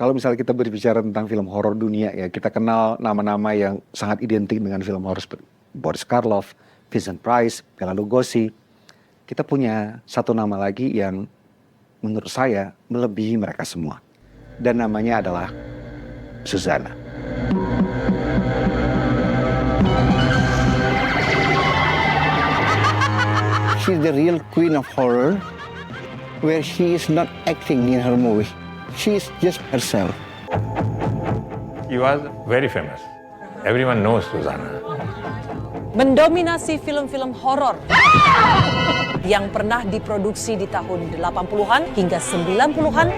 Kalau misalnya kita berbicara tentang film horor dunia ya, kita kenal nama-nama yang sangat identik dengan film horor seperti Boris Karloff, Vincent Price, Bela Lugosi. Kita punya satu nama lagi yang menurut saya melebihi mereka semua. Dan namanya adalah Suzanna. She's the real queen of horror, where she is not acting in her movie. She is just herself. She was very famous. Everyone knows Suzanna. Mendominasi film-film horor yang pernah diproduksi di tahun 80-an hingga 90-an.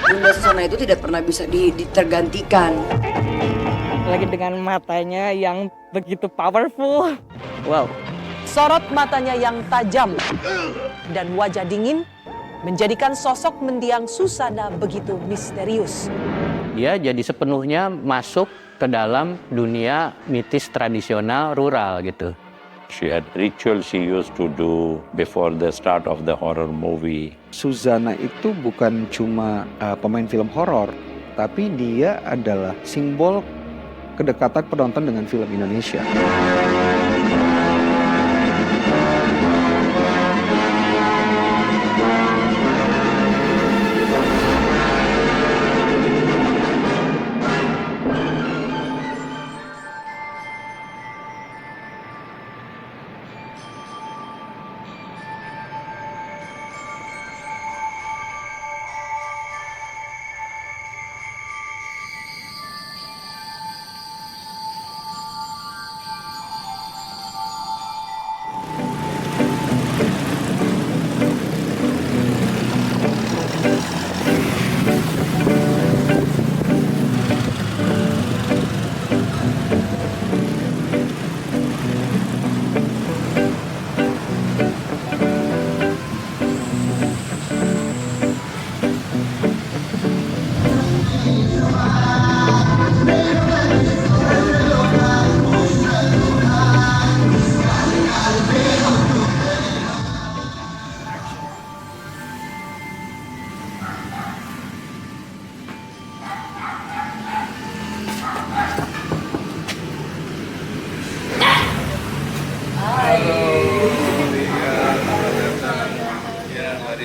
Bunda Suzanna itu tidak pernah bisa ditergantikan. Lagi dengan matanya yang begitu powerful. Wow. Sorot matanya yang tajam dan wajah dingin menjadikan sosok mendiang Suzanna begitu misterius. Dia jadi sepenuhnya masuk ke dalam dunia mitis tradisional rural gitu. She had rituals she used to do before the start of the horror movie. Suzanna itu bukan cuma pemain film horor, tapi dia adalah simbol kedekatan penonton dengan film Indonesia.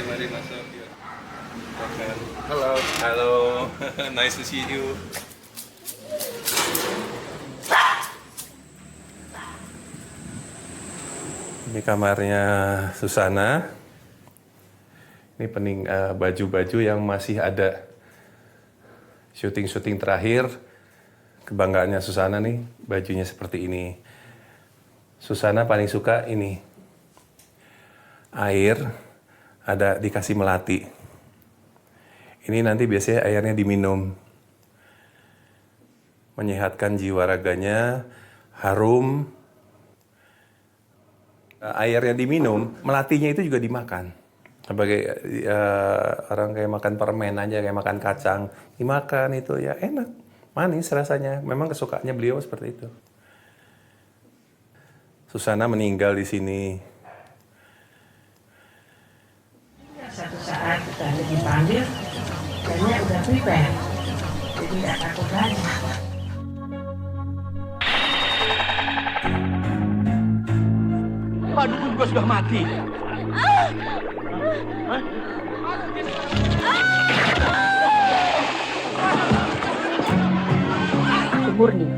Mari masuk. Halo. Halo. Nice to see you. Ini kamarnya Suzanna. Ini pening baju-baju yang masih ada syuting-syuting terakhir. Kebanggaannya Suzanna nih, bajunya seperti ini. Suzanna paling suka ini. Air ada dikasih melati. Ini nanti biasanya airnya diminum. Menyehatkan jiwa raganya, harum. Airnya diminum, melatinya itu juga dimakan. Sebagai orang kayak makan permen aja, kayak makan kacang. Dimakan itu ya enak, manis rasanya. Memang kesukaannya beliau seperti itu. Suzanna meninggal di sini. Satu saat kita dipanggil, kayaknya udah prepare, jadi nggak takut lagi. Pak Dukun juga sudah mati. Murni,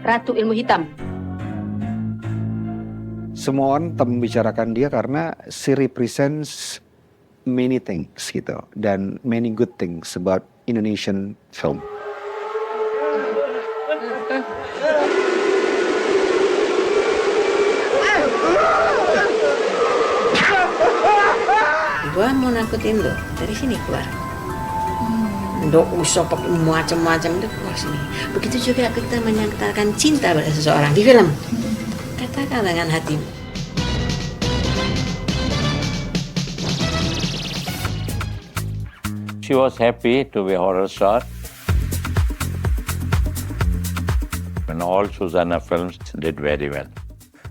Ratu Ilmu Hitam. Semua orang tetap membicarakan dia karena she represents many things gitu. Dan many good things about Indonesian film. Gua mau nakutin lo, dari sini keluar. Nggak usah pakai macam-macam, itu keluar sini. Begitu juga kita menyatakan cinta pada seseorang di film. Katakan dengan hatimu. She was happy to be a horror star. And all Suzanna films did very well.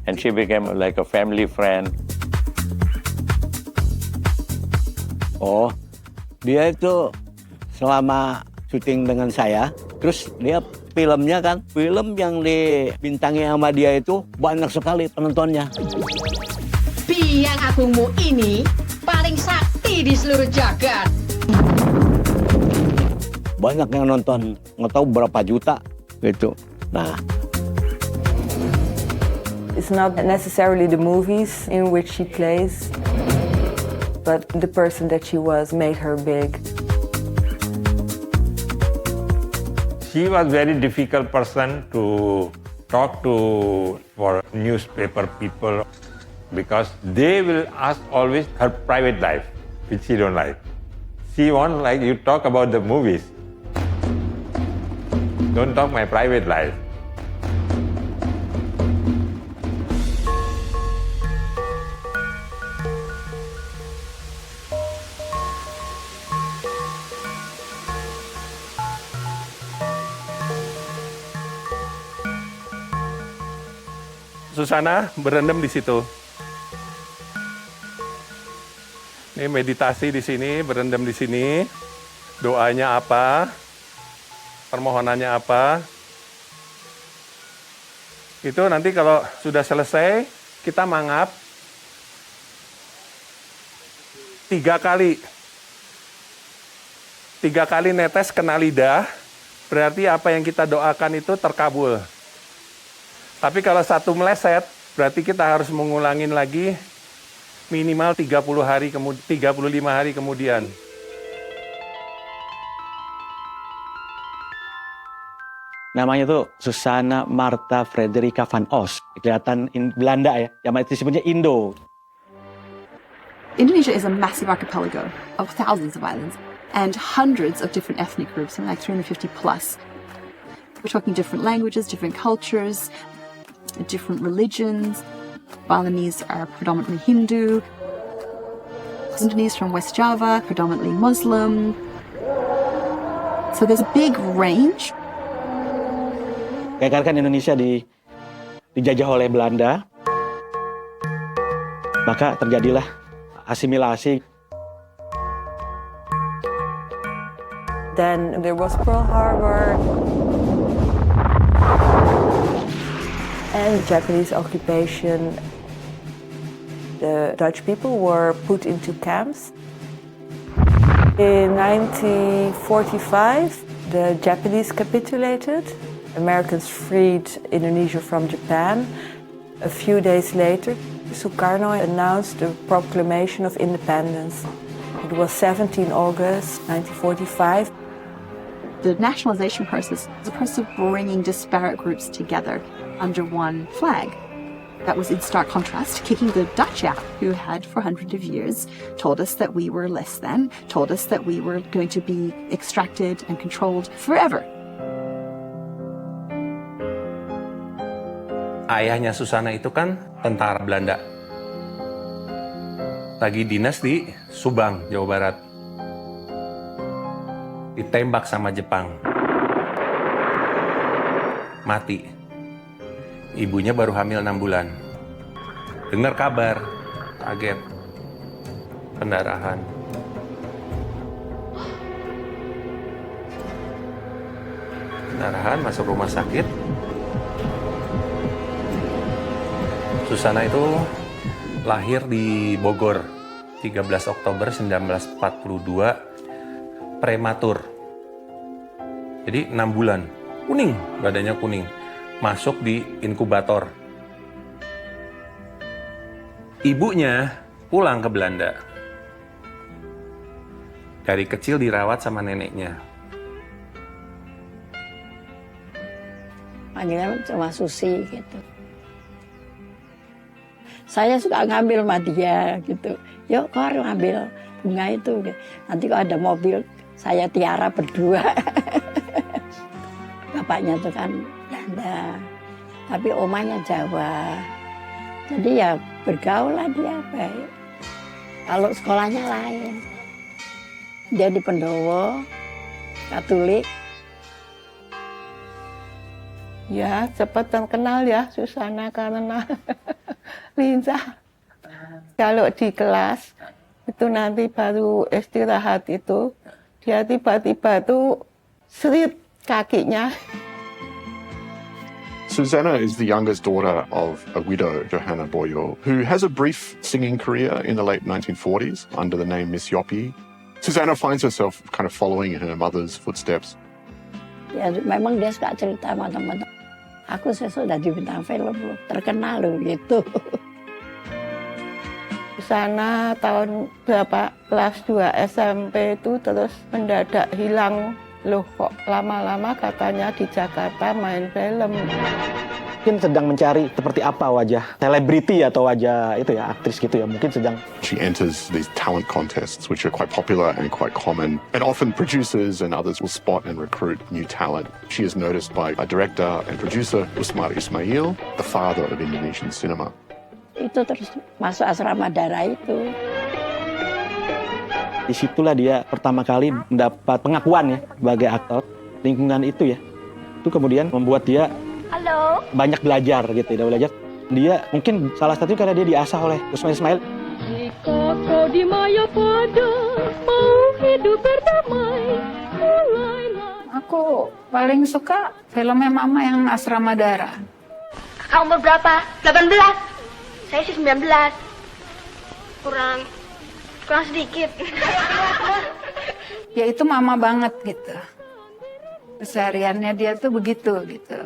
And she became like a family friend. Oh, Dia itu selama syuting dengan saya, terus dia filmnya kan, film yang dibintangi sama dia itu banyak sekali penontonnya. Biang Agungmu ini paling sakti di seluruh jagat. Banyak yang nonton, nggak tahu berapa juta gitu. Nah, It's not necessarily the movies in which she plays, but the person that she was made her big. She was very difficult person to talk to for newspaper people because they will ask always her private life, which she don't like. She wants like you talk about the movies. Don't talk my private life. Susana berendam di situ. Ini meditasi di sini, berendam di sini. Doanya apa? Permohonannya apa? Itu nanti kalau sudah selesai, kita mangap 3 kali. 3 kali netes kena lidah, berarti apa yang kita doakan itu terkabul. Tapi kalau 1 meleset, berarti kita harus mengulangin lagi minimal 35 hari kemudian. namanya tuh Susana Martha Frederica van Os. Kelihatan Belanda ya, yang disebutnya Indo. Indonesia is a massive archipelago of thousands of islands and hundreds of different ethnic groups, something like 350 plus. We're talking different languages, different cultures, different religions. Balinese are predominantly Hindu. Sundanese from West Java, predominantly Muslim. So there's a big range. Kayak kan Indonesia dijajah oleh Belanda, maka terjadilah asimilasi. Then there was Pearl Harbor and Japanese occupation. The Dutch people were put into camps. In 1945, the Japanese capitulated. Americans freed Indonesia from Japan. A few days later, Sukarno announced the proclamation of independence. It was 17 August 1945. The nationalization process is a process of bringing disparate groups together under one flag. That was in stark contrast to kicking the Dutch out, who had for hundreds of years told us that we were less than, told us that we were going to be extracted and controlled forever. Ayahnya Susana itu kan tentara Belanda. Lagi dinas di Subang, Jawa Barat. Ditembak sama Jepang. Mati. Ibunya baru hamil 6 bulan. Dengar kabar, kaget. Pendarahan. Pendarahan, masuk rumah sakit. Susana itu lahir di Bogor 13 Oktober 1942, prematur. Jadi 6 bulan, kuning, badannya kuning. Masuk di inkubator. Ibunya pulang ke Belanda. Dari kecil dirawat sama neneknya. Panggilan cuma Susi gitu. Saya suka ngambil sama dia gitu. Yuk Kor ngambil bunga itu. Nanti kalau ada mobil, saya Tiara berdua. Bapaknya tuh kan Belanda, tapi omanya Jawa. Jadi ya bergaul lah dia baik. Kalau sekolahnya lain. Dia di Pendowo, Katolik. Ya, cepat terkenal ya Susana karena lincah. Kalau di kelas Itu nanti baru istirahat itu, dia tiba-tiba tuh serit kakinya. Susanna is the youngest daughter of a widow, Johanna Boyo, who has a brief singing career in the late 1940s under the name Miss Yoppie. Susanna finds herself kind of following in her mother's footsteps. Ya memang dia suka cerita sama teman-teman. Aku sudah di bintang film loh, terkenal loh gitu. Sana tahun berapa kelas 2 SMP itu terus mendadak hilang. Loh kok lama-lama katanya di Jakarta main film. Mungkin sedang mencari seperti apa wajah selebriti atau wajah itu ya aktris gitu ya, mungkin sedang. She enters these talent contests which are quite popular and quite common, and often producers and others will spot and recruit new talent. She is noticed by a director and producer, Usmar Ismail, the father of Indonesian cinema. Itu terus masuk asrama darah itu. Disitulah dia pertama kali mendapat pengakuan ya sebagai aktor. Lingkungan itu ya, itu kemudian membuat dia banyak belajar gitu. Dia mungkin salah satu karena dia diasah oleh Usmar Ismail. Jika kau di maya pada mau hidup berdamai, mulailah. Aku paling suka filmnya Mama yang Asrama Darah. Kakak umur berapa? 18. Saya sih 19. Kurang sedikit. Ya itu mama banget gitu. Kesehariannya dia tuh begitu gitu.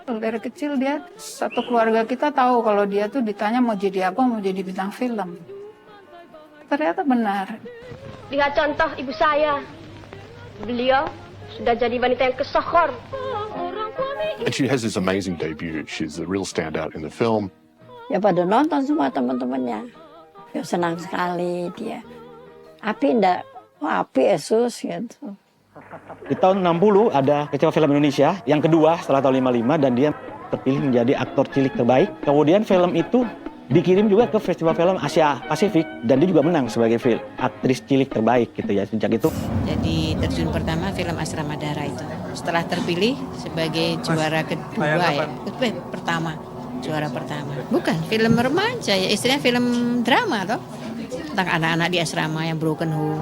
Dari kecil dia, satu keluarga kita tahu kalau dia tuh ditanya mau jadi apa, mau jadi bintang film. Ternyata benar. Lihat contoh ibu saya. Beliau sudah jadi wanita yang kesohor. And she has this amazing debut. She's a real standout in the film. Ya pada nonton semua teman-temannya. Ya senang sekali dia. Api enggak, api Yesus gitu. Di tahun 60 ada Festival Film Indonesia yang kedua setelah tahun 55 dan dia terpilih menjadi aktor cilik terbaik. Kemudian film itu dikirim juga ke Festival Film Asia Pasifik dan dia juga menang sebagai aktris cilik terbaik gitu ya sejak itu. Jadi terjun pertama film Asrama Darah itu. Setelah terpilih sebagai juara kedua ya. Juara pertama. Bukan film remaja ya, istilahnya film drama toh. Tentang anak-anak di asrama yang broken home.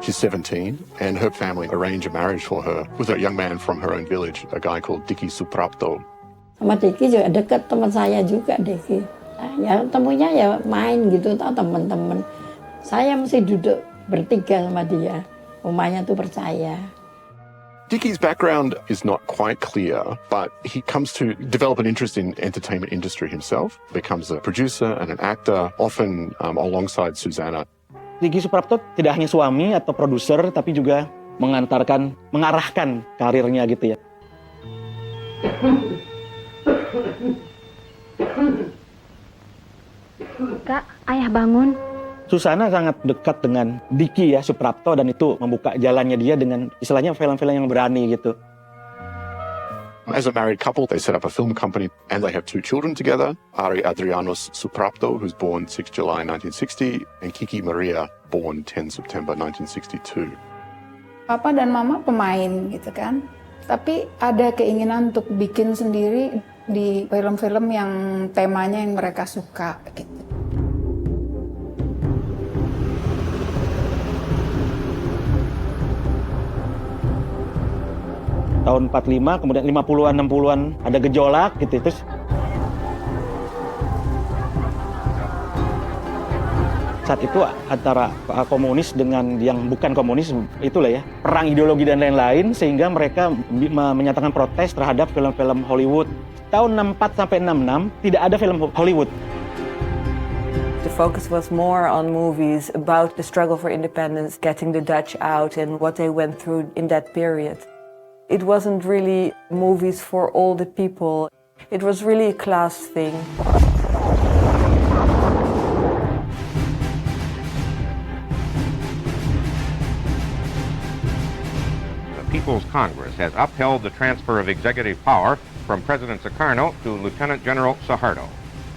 She's 17 and her family arrange a marriage for her with a young man from her own village, a guy called Diki Suprapto. Sama Diki juga dekat, teman saya juga Diki. Nah, ya temunya ya main gitu tau teman-teman. Saya mesti duduk bertiga sama dia. Rumahnya tuh percaya. Dicky's background is not quite clear, but he comes to develop an interest in entertainment industry himself, becomes a producer and an actor, often alongside Susanna. Diki Suprapto tidak hanya suami atau produser, tapi juga mengarahkan karirnya gitu ya. Kak, ayah bangun. Susanna sangat dekat dengan Diki ya Suprapto dan itu membuka jalannya dia dengan istilahnya film-film yang berani gitu. As a married couple, they set up a film company and they have 2 children together, Ari Adrianus Suprapto, who's born 6 July 1960, and Kiki Maria, born 10 September 1962. Papa dan Mama pemain gitu kan, tapi ada keinginan untuk bikin sendiri di film-film yang temanya yang mereka suka gitu. Tahun 45, kemudian 50-an, 60-an ada gejolak gitu. Terus saat itu antara komunis dengan yang bukan komunis itulah ya, perang ideologi dan lain-lain sehingga mereka menyatakan protes terhadap film-film Hollywood. Tahun 64 sampai 66 tidak ada film Hollywood. The focus was more on movies about the struggle for independence, getting the Dutch out and what they went through in that period. It wasn't really movies for all the people. It was really a class thing. The People's Congress has upheld the transfer of executive power from President Sukarno to Lieutenant General Suharto.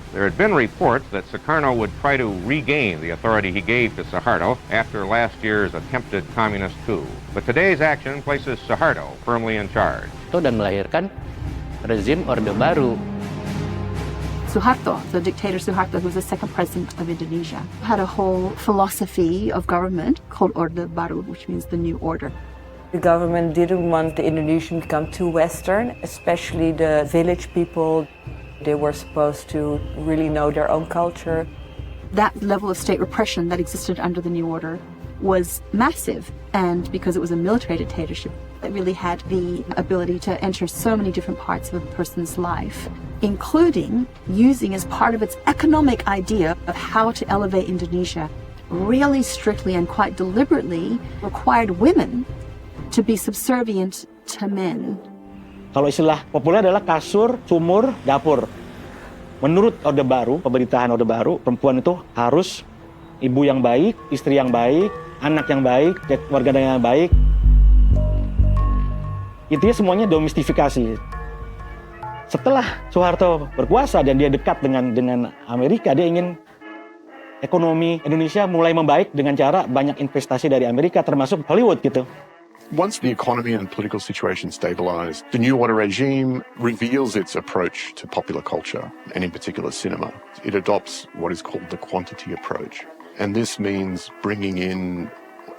There had been reports that Sukarno would try to regain the authority he gave to Suharto after last year's attempted communist coup. But today's action places Suharto firmly in charge. Dan melahirkan rezim Orde Baru. Suharto, the dictator Suharto, who was the second president of Indonesia, had a whole philosophy of government called Orde Baru, which means the new order. The government didn't want the Indonesian to become too Western, especially the village people. They were supposed to really know their own culture. That level of state repression that existed under the new order was massive, and because it was a military dictatorship, it really had the ability to enter so many different parts of a person's life, including using as part of its economic idea of how to elevate Indonesia, really strictly and quite deliberately required women to be subservient to men. Kalau istilah populer adalah kasur, sumur, dapur. Menurut Orde Baru, pemerintahan Orde Baru, perempuan itu harus ibu yang baik, istri yang baik, anak yang baik, warga negara yang baik. Intinya semuanya domestifikasi. Setelah Soeharto berkuasa dan dia dekat dengan Amerika, dia ingin ekonomi Indonesia mulai membaik dengan cara banyak investasi dari Amerika, termasuk Hollywood gitu. Once the economy and political situation stabilized, the New Order regime reveals its approach to popular culture, and in particular cinema. It adopts what is called the quantity approach. And this means bringing in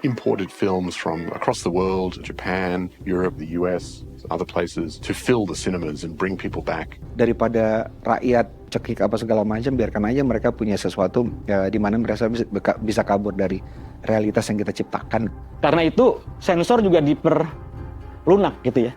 imported films from across the world, Japan, Europe, the US, other places, to fill the cinemas and bring people back. Daripada rakyat cekik apa segala macam, biarkan aja mereka punya sesuatu di mana mereka bisa kabur dari realitas yang kita ciptakan. Karena itu sensor juga diperlunak gitu ya.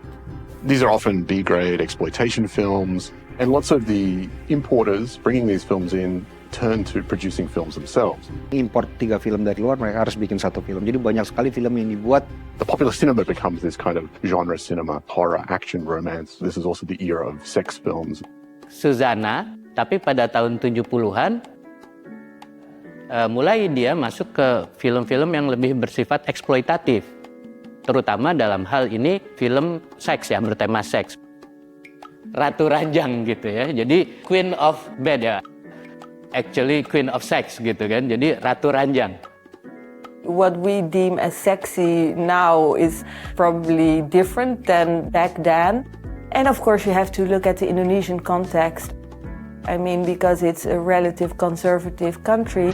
These are often B-grade exploitation films, and lots of the importers bringing these films in turn to producing films themselves. Import 3 film dari luar, mereka harus bikin 1 film. Jadi banyak sekali film yang dibuat. The popular cinema becomes this kind of genre cinema, horror, action, romance. This is also the era of sex films. Suzana, tapi pada tahun 70-an mulai dia masuk ke film-film yang lebih bersifat eksploitatif. Terutama dalam hal ini film seks ya, bertema seks. Ratu Ranjang gitu ya. Jadi Queen of Bed ya. Actually Queen of Sex gitu kan. Jadi Ratu Ranjang. What we deem as sexy now is probably different than back then. And of course you have to look at the Indonesian context. I mean, because it's a relative conservative country,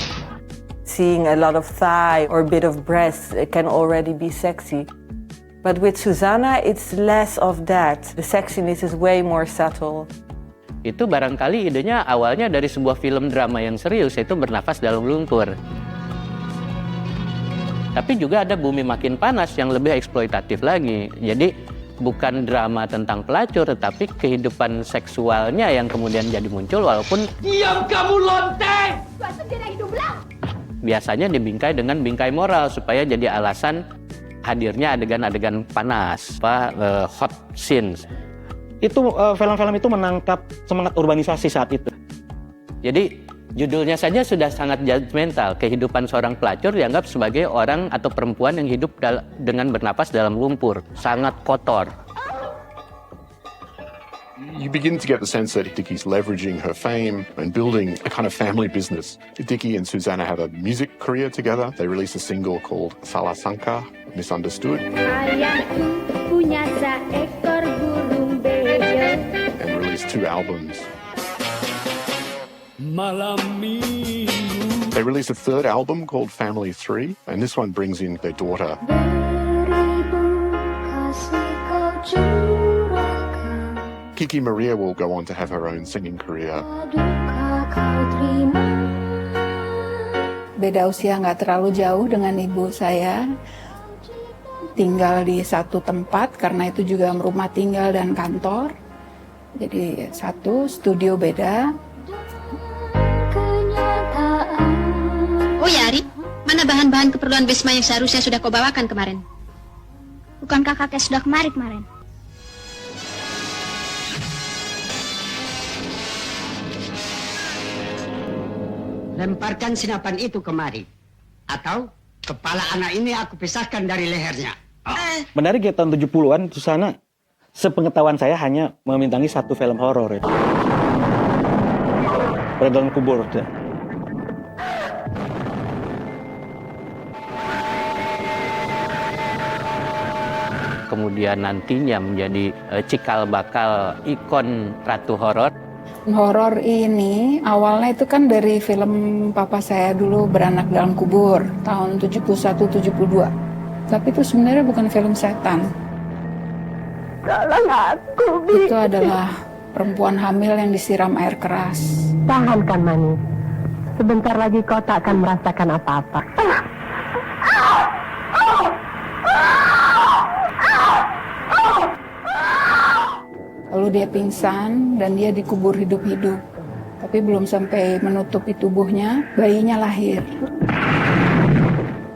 seeing a lot of thigh or a bit of breast can already be sexy. But with Suzana, it's less of that. The sexiness is way more subtle. Itu barangkali idenya awalnya dari sebuah film drama yang serius, yaitu Bernafas Dalam Lumpur. Tapi juga ada Bumi Makin Panas yang lebih eksploitatif lagi. Jadi bukan drama tentang pelacur, tetapi kehidupan seksualnya yang kemudian jadi muncul walaupun... Diam kamu lonteng! Biasanya dibingkai dengan bingkai moral supaya jadi alasan hadirnya adegan-adegan panas, hot scenes. Itu film-film itu menangkap semangat urbanisasi saat itu. Jadi judulnya saja sudah sangat judgmental. Kehidupan seorang pelacur dianggap sebagai orang atau perempuan yang hidup dengan bernapas dalam lumpur, sangat kotor. You begin to get the sense that Dickie's leveraging her fame and building a kind of family business. Dickie and Suzana have a music career together. They released a single called Salah Sangka, Misunderstood. Ayahku punya seekor burung bejo. And released 2 albums. They released a 3rd album called Family 3, and this one brings in their daughter. Kiki Maria will go on to have her own singing career. Beda usia nggak terlalu jauh dengan ibu saya. Tinggal di satu tempat karena itu juga rumah tinggal dan kantor. Jadi satu studio beda. Oh ya Ari, mana bahan-bahan keperluan Bisma yang seharusnya sudah kau bawakan kemarin? Bukankah kakek sudah kemari kemarin? Lemparkan senapan itu kemari. Atau kepala anak ini aku pisahkan dari lehernya. Menarik ya, tahun 70-an Suzana, sepengetahuan saya hanya memintangi 1 film horor ya. Pada dalam kubur. Ya. Kemudian nantinya menjadi cikal bakal ikon ratu horor. Horor ini awalnya itu kan dari film papa saya dulu, Beranak Dalam Kubur, tahun 71-72. Tapi itu sebenarnya bukan film setan. Tolong aku, Itu adalah perempuan hamil yang disiram air keras. Tahankan, Mani. Sebentar lagi kau tak akan merasakan apa-apa. Lalu dia pingsan dan dia dikubur hidup-hidup. Tapi belum sampai menutupi tubuhnya, bayinya lahir.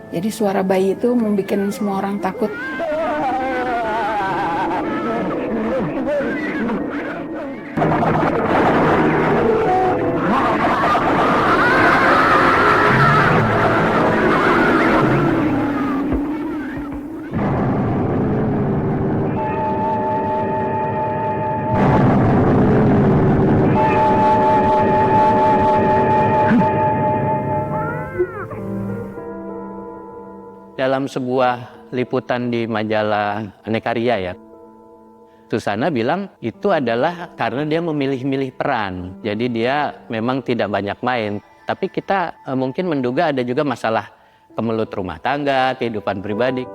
Jadi suara bayi itu membuat semua orang takut. Dalam sebuah liputan di majalah Aneka-Ria ya, Susana bilang itu adalah karena dia memilih-milih peran. Jadi dia memang tidak banyak main. Tapi kita mungkin menduga ada juga masalah kemelut rumah tangga, kehidupan pribadi.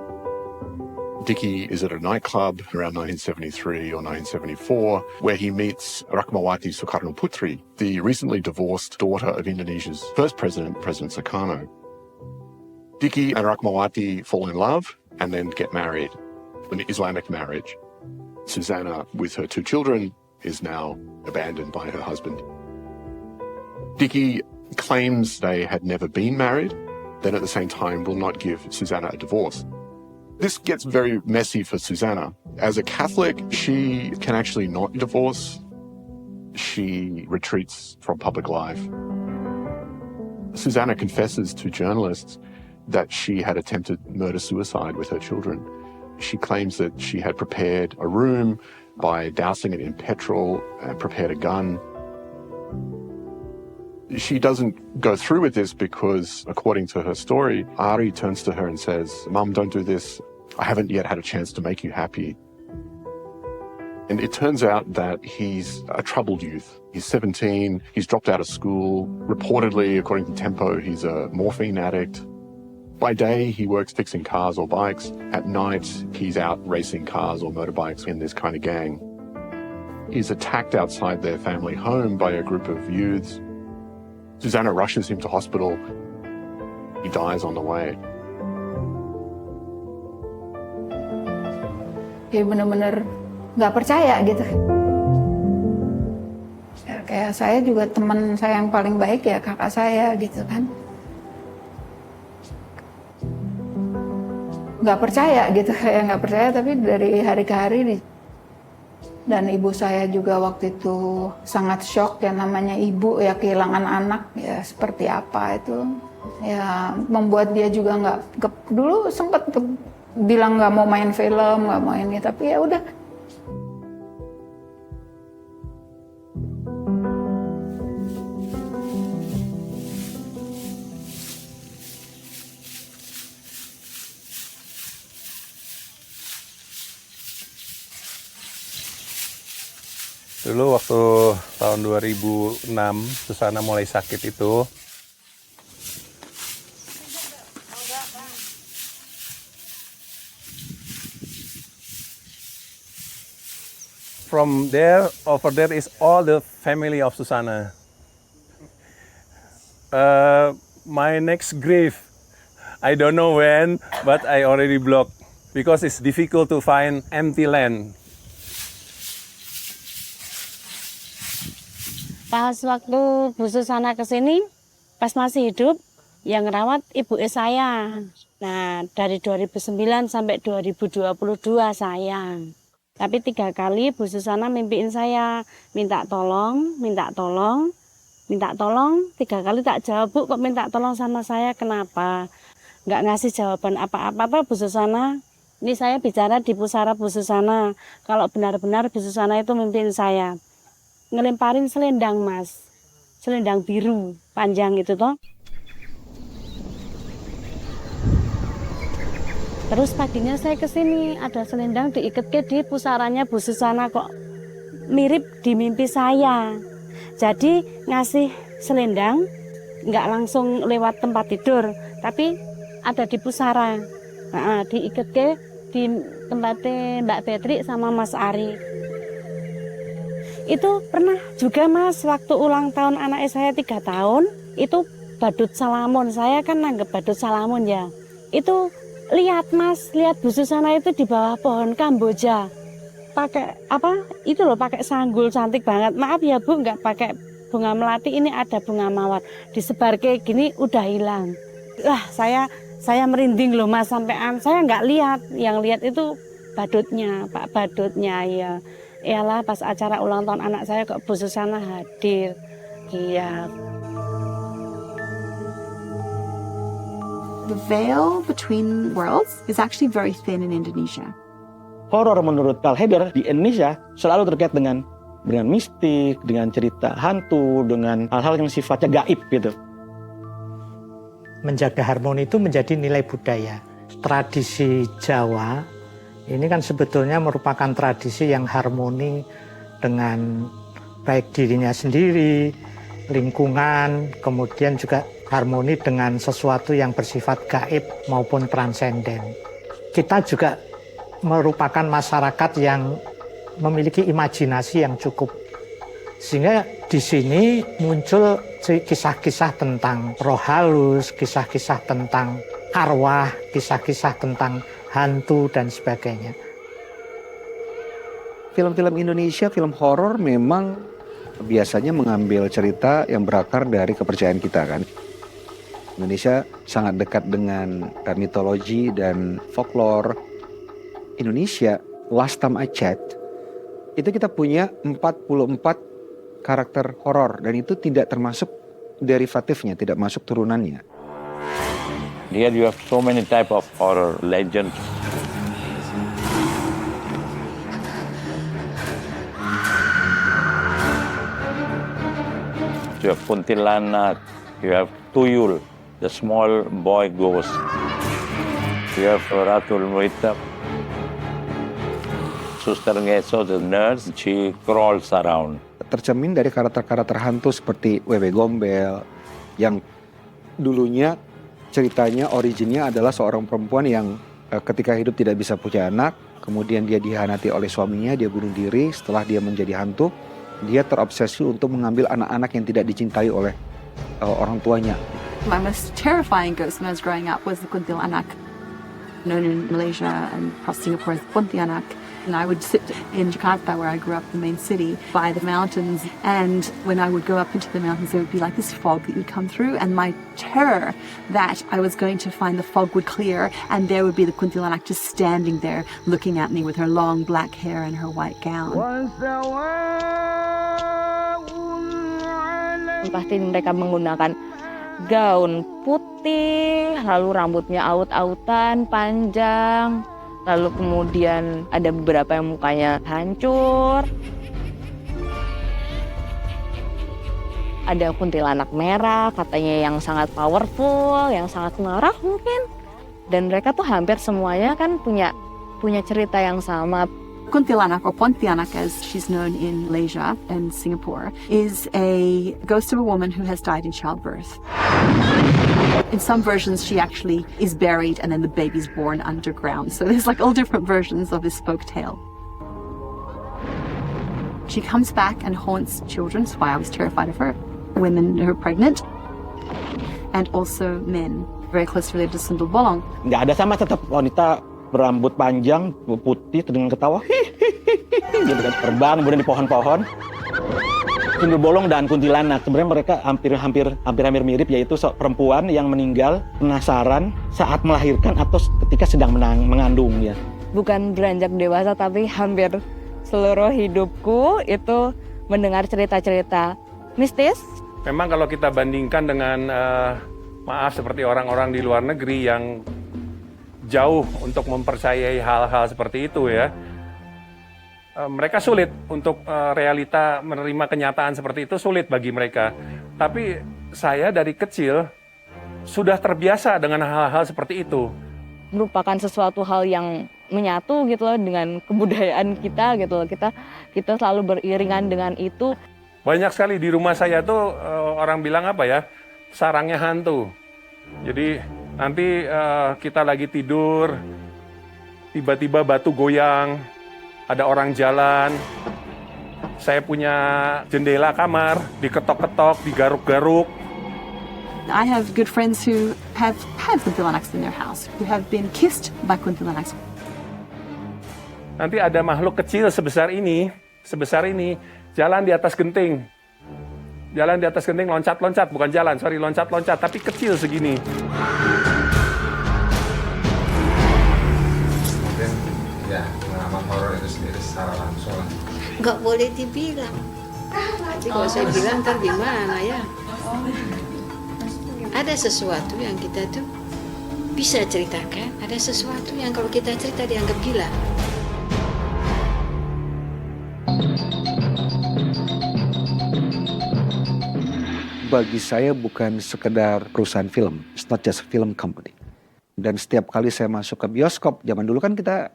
Dicky is at a nightclub around 1973 or 1974 where he meets Ratmawati Sukarno Putri, the recently divorced daughter of Indonesia's first president, President Sukarno. Dicky and Ratmawati fall in love and then get married, an Islamic marriage. Susanna, with her 2 children, is now abandoned by her husband. Dicky claims they had never been married, then at the same time will not give Susanna a divorce. This gets very messy for Susanna. As a Catholic, she can actually not divorce. She retreats from public life. Susanna confesses to journalists that she had attempted murder-suicide with her children. She claims that she had prepared a room by dousing it in petrol and prepared a gun. She doesn't go through with this because, according to her story, Ari turns to her and says, "Mum, don't do this. I haven't yet had a chance to make you happy." And it turns out that he's a troubled youth. He's 17, he's dropped out of school. Reportedly, according to Tempo, he's a morphine addict. By day, he works fixing cars or bikes. At night, he's out racing cars or motorbikes in this kind of gang. He's attacked outside their family home by a group of youths. Susanna rushes him to hospital. He dies on the way. Dia benar-benar nggak percaya gitu. Ya, kayak saya juga teman saya yang paling baik ya kakak saya gitu kan. Nggak percaya gitu, kayak nggak percaya, tapi dari hari ke hari dan ibu saya juga waktu itu sangat shock ya, namanya ibu ya kehilangan anak ya seperti apa itu ya membuat dia juga nggak dulu sempat bilang nggak mau main film, nggak mau ini, tapi ya udah. Dulu waktu tahun 2006, Susana mulai sakit itu. From there, over there is all the family of Susana. My next grave, I don't know when, but I already blocked because it's difficult to find empty land. Pas waktu Bu Susana kesini, pas masih hidup, yang ngerawat ibu saya. Nah, dari 2009 sampai 2022 saya. Tapi 3 kali Bu Susana mimpiin saya, minta tolong, minta tolong, minta tolong. 3 kali tak jawab, Bu, kok minta tolong sama saya, kenapa? Nggak ngasih jawaban apa-apa Bu Susana. Ini saya bicara di pusara Bu Susana. Kalau benar-benar Bu Susana itu mimpiin saya. Ngelemparin selendang, Mas. Selendang biru, panjang itu toh. Terus paginya saya ke sini, ada selendang diikat di pusaranya Bu Susana, kok mirip di mimpi saya. Jadi ngasih selendang, nggak langsung lewat tempat tidur, tapi ada di pusara. Nah, diikat ke di tempatnya Mbak Petri sama Mas Ari. Itu pernah juga Mas, waktu ulang tahun anak saya 3 tahun, itu badut salamun. Saya kan nanggep badut salamun ya. Itu lihat Mas, lihat Bu Susana itu di bawah pohon kamboja. Pakai apa? Itu loh, pakai sanggul cantik banget. Maaf ya Bu, nggak pakai bunga melati, ini ada bunga mawar. Disebar kayak gini udah hilang. Lah, saya merinding loh Mas, sampean saya nggak lihat. Yang lihat itu badutnya, Pak badutnya ya. Iyalah pas acara ulang tahun anak saya kok Bu Susana hadir. Iya. The veil between worlds is actually very thin in Indonesia. Horor menurut Karl Heder di Indonesia selalu terkait dengan mistik, dengan cerita hantu, dengan hal-hal yang sifatnya gaib gitu. Menjaga harmoni itu menjadi nilai budaya. Tradisi Jawa ini kan sebetulnya merupakan tradisi yang harmoni dengan baik dirinya sendiri, lingkungan, kemudian juga harmoni dengan sesuatu yang bersifat gaib maupun transenden. Kita juga merupakan masyarakat yang memiliki imajinasi yang cukup. Sehingga di sini muncul kisah-kisah tentang roh halus, kisah-kisah tentang arwah, kisah-kisah tentang hantu, dan sebagainya. Film-film Indonesia, film horor memang biasanya mengambil cerita yang berakar dari kepercayaan kita kan. Indonesia sangat dekat dengan mitologi dan folklore. Indonesia, last time I checked, itu kita punya 44 karakter horor dan itu tidak termasuk derivatifnya, tidak masuk turunannya. Here you have so many type of horror legends. You have Kuntilanak, you have Tuyul, the small boy ghost. You have Ratul Muitab, Suster Ngeso, the nurse, she crawls around. Tercermin dari karakter-karakter hantu seperti Wewe Gombel yang dulunya ceritanya, originnya adalah seorang perempuan yang ketika hidup tidak bisa punya anak, kemudian dia dihianati oleh suaminya, dia bunuh diri. Setelah dia menjadi hantu, dia terobsesi untuk mengambil anak-anak yang tidak dicintai oleh orang tuanya. My most terrifying ghost when I was growing up was the Kuntilanak, known in Malaysia and across Singapore as Pontianak. And I would sit in Jakarta, where I grew up, the main city, by the mountains. And when I would go up into the mountains, there would be like this fog that would come through. And my terror that I was going to find the fog would clear, and there would be the Kuntilanak just standing there, looking at me with her long black hair and her white gown. Pasti mereka menggunakan gaun putih, lalu rambutnya aut-autan, panjang. Lalu kemudian ada beberapa yang mukanya hancur. Ada kuntilanak merah, katanya yang sangat powerful, yang sangat marah mungkin. Dan mereka tuh hampir semuanya kan punya cerita yang sama. Kuntilanak, or Pontianak as she's known in Malaysia and Singapore, is a ghost of a woman who has died in childbirth. In some versions, she actually is buried and then the baby's born underground. So there's like all different versions of this folk tale. She comes back and haunts children, that's why I was terrified of her. Women who are pregnant, and also men, very close related to Sundel Bolong. Nggak ada, sama tetap wanita berambut panjang, putih, dengan ketawa, gitu kan, terbang kemudian di pohon-pohon. Sundel Bolong dan Kuntilanak sebenarnya mereka hampir mirip, yaitu perempuan yang meninggal penasaran saat melahirkan atau ketika sedang mengandung ya. Bukan beranjak dewasa, tapi hampir seluruh hidupku itu mendengar cerita-cerita mistis. Memang kalau kita bandingkan dengan maaf seperti orang-orang di luar negeri yang jauh untuk mempercayai hal-hal seperti itu ya. Mereka sulit untuk realita, menerima kenyataan seperti itu sulit bagi mereka. Tapi saya dari kecil sudah terbiasa dengan hal-hal seperti itu. Merupakan sesuatu hal yang menyatu gitu loh dengan kebudayaan kita gitu loh. Kita selalu beriringan dengan itu. Banyak sekali di rumah saya tuh orang bilang apa ya, sarangnya hantu. Jadi nanti kita lagi tidur, tiba-tiba batu goyang, ada orang jalan. Saya punya jendela kamar, diketok-ketok, digaruk-garuk. I have good friends who have had kuntilanaks in their house, who have been kissed by kuntilanaks. Nanti ada makhluk kecil sebesar ini, jalan di atas genting. Jalan di atas genting, loncat-loncat, bukan jalan, sorry, loncat-loncat, tapi kecil segini. Mungkin ya pengalaman horor itu sendiri secara langsung. Nggak boleh dibilang. Nanti kalau saya bilang ntar gimana ya? Ada sesuatu yang kita tuh bisa ceritakan, ada sesuatu yang kalau kita cerita dianggap gila. Bagi saya bukan sekedar perusahaan film, it's not just a film company. Dan setiap kali saya masuk ke bioskop, zaman dulu kan kita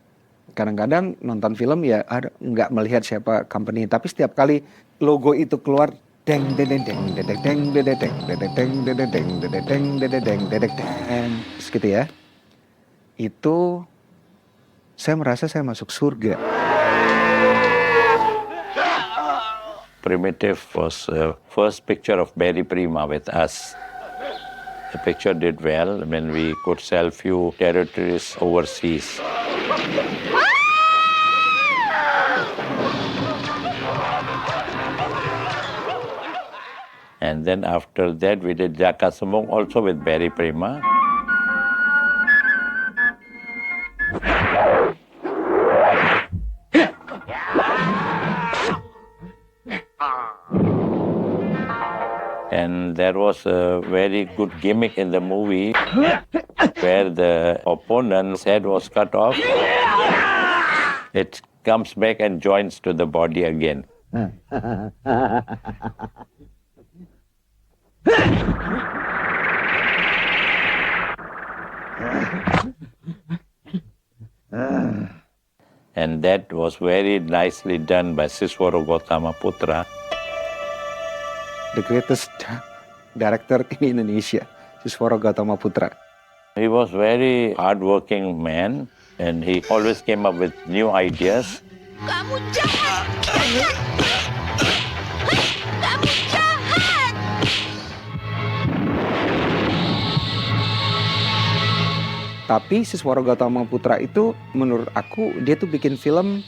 kadang-kadang nonton film ya nggak melihat siapa company, tapi setiap kali logo itu keluar, deng deng deng deng deng deng deng deng deng deng deng deng deng deng deng deng, gitu ya. Itu saya merasa saya masuk surga. Primitive was the first picture of Barry Prima with us. The picture did well. I mean, we could sell few territories overseas. And then after that, we did Jaka Sembung also with Barry Prima. And there was a very good gimmick in the movie where the opponent's head was cut off. It comes back and joins to the body again. And that was very nicely done by Siswara Gautama Putra. The greatest director in Indonesia, Siswara Gautama Putra. He was very hardworking man, and he always came up with new ideas. Kamu jahat! Kamu jahat! Tapi Siswara Gautama Putra itu menurut aku dia tuh bikin film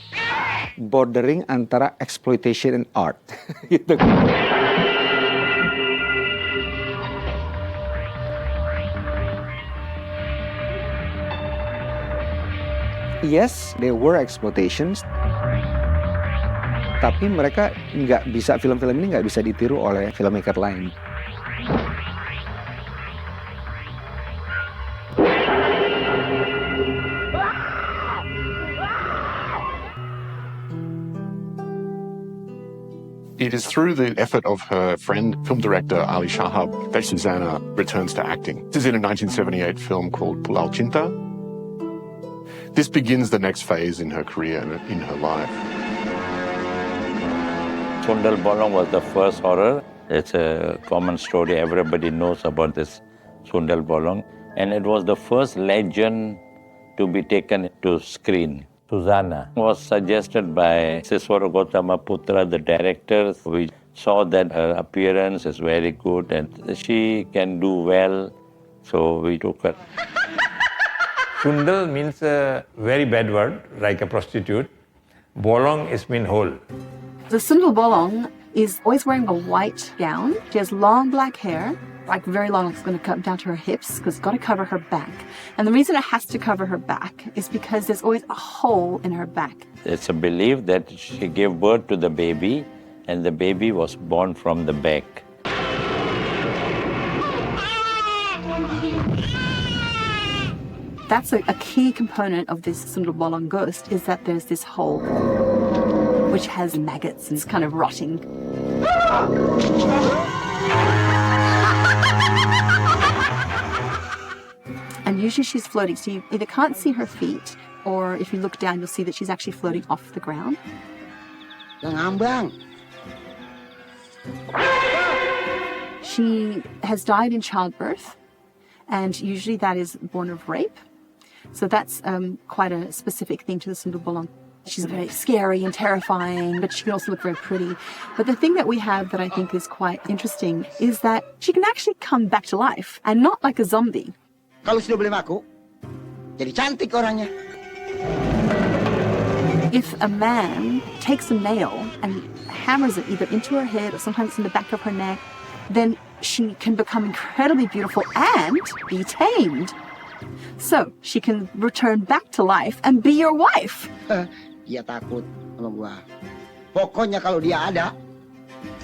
bordering antara exploitation and art. Gitu. Yes, there were exploitations, tapi mereka nggak bisa, film-film ini nggak bisa ditiru oleh filmmaker lain. It is through the effort of her friend, film director Ali Shahab, that Susanna returns to acting. This is in a 1978 film called Pulau Cinta. This begins the next phase in her career and in her life. Sundal Bolong was the first horror. It's a common story. Everybody knows about this Sundal Bolong. And it was the first legend to be taken to screen. Susanna was suggested by Siswara Gautama Putra, the director. We saw that her appearance is very good and she can do well, so we took her. Sundal means a very bad word, like a prostitute. Bolong is mean hole. The Sundal Bolong is always wearing a white gown. She has long black hair, like very long, it's going to come down to her hips because it's got to cover her back. And the reason it has to cover her back is because there's always a hole in her back. It's a belief that she gave birth to the baby and the baby was born from the back. That's a key component of this Sundal Bolong ghost, is that there's this hole which has maggots and it's kind of rotting. And usually she's floating, so you either can't see her feet, or if you look down, you'll see that she's actually floating off the ground. Ngambang. She has died in childbirth, and usually that is born of rape. So that's quite a specific thing to the Sundel Bolong. She's very scary and terrifying, but she can also look very pretty. But the thing that we have that I think is quite interesting is that she can actually come back to life, and not like a zombie. Kalau sudah boleh ngaku, jadi cantik orangnya. If a man takes a nail and hammers it either into her head or sometimes in the back of her neck, then she can become incredibly beautiful and be tamed. So she can return back to life and be your wife. Dia takut sama gua. Pokoknya kalau dia ada,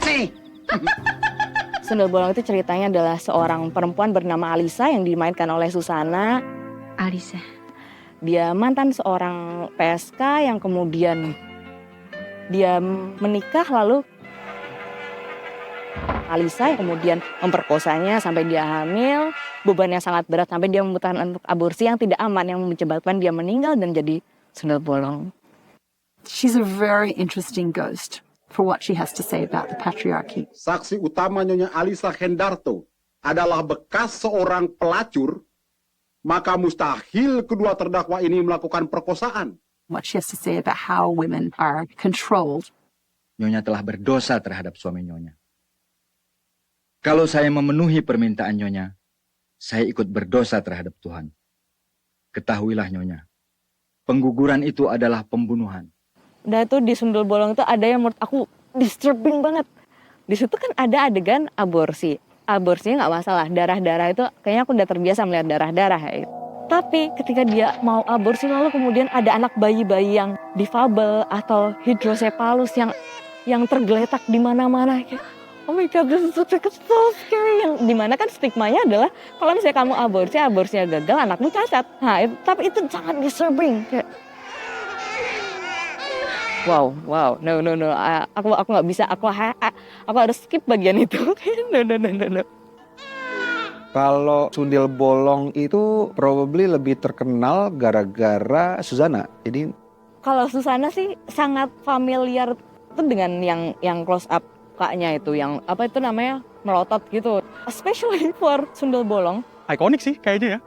nih. Sundel Bolong itu ceritanya adalah seorang perempuan bernama Alisa yang dimainkan oleh Susana. Alisa. Dia mantan seorang PSK yang kemudian dia menikah, lalu Alisa yang kemudian memperkosanya sampai dia hamil, bebannya sangat berat sampai dia memutuskan untuk aborsi yang tidak aman yang menyebabkan dia meninggal dan jadi Sundel Bolong. She's a very interesting ghost for what she has to say about the patriarchy. Saksi utama Nyonya Alisa Hendarto adalah bekas seorang pelacur, maka mustahil kedua terdakwa ini melakukan perkosaan. What she has to say about how women are controlled. Nyonya telah berdosa terhadap suami Nyonya. Kalau saya memenuhi permintaan Nyonya, saya ikut berdosa terhadap Tuhan. Ketahuilah Nyonya, pengguguran itu adalah pembunuhan. Udah tuh di Sundel Bolong itu ada yang menurut aku disturbing banget. Di situ kan ada adegan aborsi. Aborsinya nggak masalah, darah-darah itu kayaknya aku udah terbiasa melihat darah-darah ya. Tapi ketika dia mau aborsi lalu kemudian ada anak bayi-bayi yang difabel atau hidrosepalus yang tergeletak di mana-mana kayak, oh my god, this is so scary. Yang dimana kan stigmanya adalah kalau misalnya kamu aborsinya gagal, anakmu cacat. Nah, tapi itu sangat disturbing. Kayak, wow, no. Aku nggak bisa. Aku harus skip bagian itu. No. Kalau Sundel Bolong itu probably lebih terkenal gara-gara Susana. Jadi kalau Susana sih sangat familiar tuh dengan yang close up kaknya itu, yang apa itu namanya melotot gitu. Especially for Sundel Bolong. Ikonik sih kayaknya ya.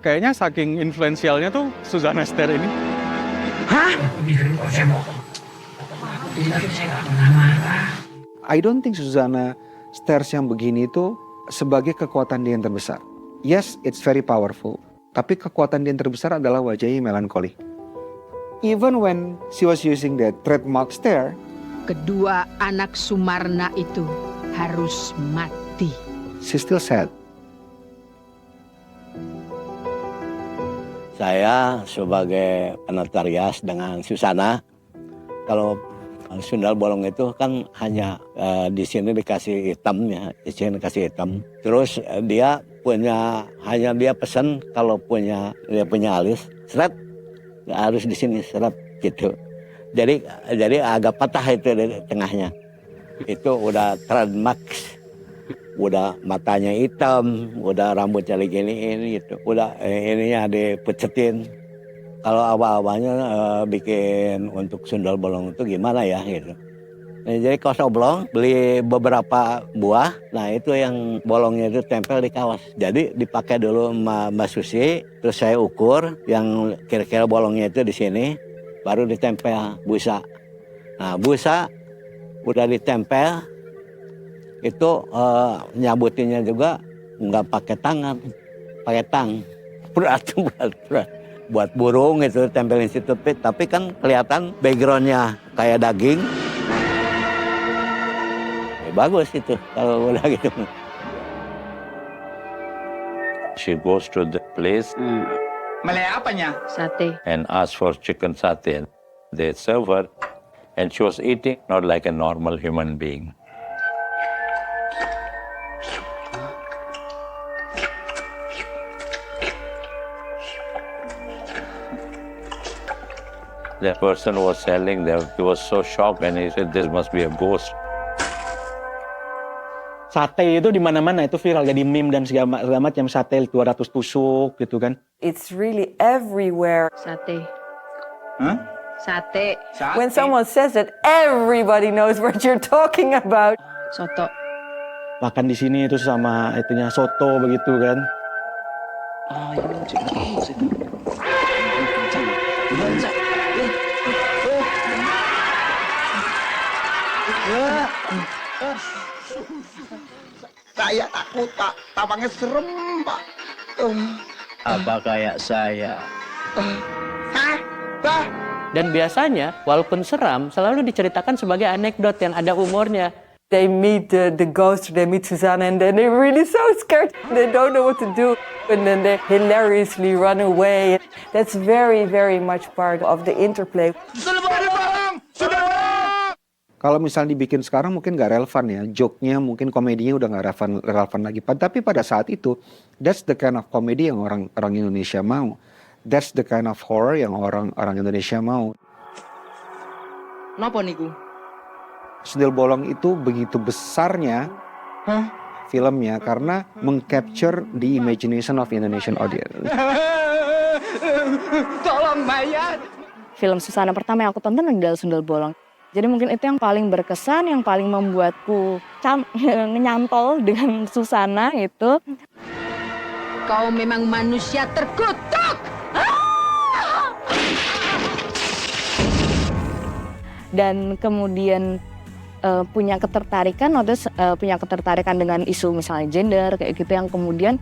Kayaknya saking influensialnya tuh Susana Ster ini. Hah? I don't think Susana Stairs yang begini itu sebagai kekuatan dia yang terbesar. Yes, it's very powerful. Tapi kekuatan dia yang terbesar adalah wajahnya melankoli. Even when she was using the trademark stare, kedua anak Sumarna itu harus mati. She still sad. Saya sebagai penotarias dengan Susana, kalau Sundel Bolong itu kan hanya di sini dikasih hitamnya, di sini dikasih hitam. Terus dia pesan kalau dia punya alis, seret, harus di sini seret gitu. Jadi agak patah itu di tengahnya. Itu udah trademark, udah matanya hitam, udah rambutnya diginiin gitu, udah ininya dipecetin. Kalau awal-awalnya bikin untuk Sundel Bolong itu gimana ya gitu. Nah, jadi kaos oblong, beli beberapa buah, nah itu yang bolongnya itu tempel di kaos. Jadi dipakai dulu Mbak Susi, terus saya ukur yang kira-kira bolongnya itu di sini, baru ditempel busa. Nah busa udah ditempel, itu nyabutinnya juga nggak pakai tangan, pakai tang. Berat. Buat burung itu tempelin situ, tapi kan kelihatan backgroundnya kayak daging. Bagus itu kalau udah gitu. She goes to the place Malay apanya? Sate. and asks for chicken satay. They serve her, and she was eating not like a normal human being. The person was selling them. He was so shocked and he said, "This must be a ghost." Sate itu di mana-mana itu viral jadi meme dan segala macam, sate 200 tusuk gitu kan. It's really everywhere. Sate. Huh? Sate. When someone says that, everybody knows what you're talking about. Soto. Makan di sini terus sama itunya soto begitu kan. Saya takut, Pak. Tampangnya serem, Pak. Apa kayak saya? Dan biasanya, walaupun seram, selalu diceritakan sebagai anekdot yang ada humornya. They meet the ghost, they meet Susanna, and then they're really so scared. They don't know what to do. And then they hilariously run away. That's very, very much part of the interplay. Kalau misalnya dibikin sekarang mungkin nggak relevan ya, joke-nya mungkin komedinya udah nggak relevan lagi. Tapi pada saat itu, that's the kind of comedy yang orang Indonesia mau. That's the kind of horror yang orang Indonesia mau. Napa niku? Sundel Bolong itu begitu besarnya filmnya karena mengcapture the imagination of Indonesian audience. Tolong bayar. Film Susanna pertama yang aku tonton adalah Sundel Bolong. Jadi mungkin itu yang paling berkesan, yang paling membuatku nyantol dengan Susanna itu. Kau memang manusia terkutuk. Dan kemudian punya ketertarikan dengan isu misalnya gender kayak gitu yang kemudian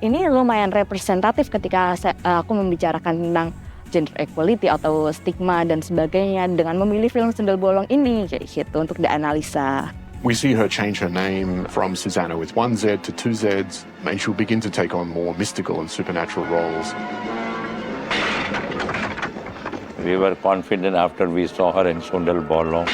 ini lumayan representatif ketika aku membicarakan tentang gender equality atau stigma dan sebagainya dengan memilih film Sundel Bolong ini kayak gitu untuk dianalisa. We see her change her name from Susanna with 1 Z to 2 Zs, and she'll begin to take on more mystical and supernatural roles. We were confident after we saw her in Sundel Bolong.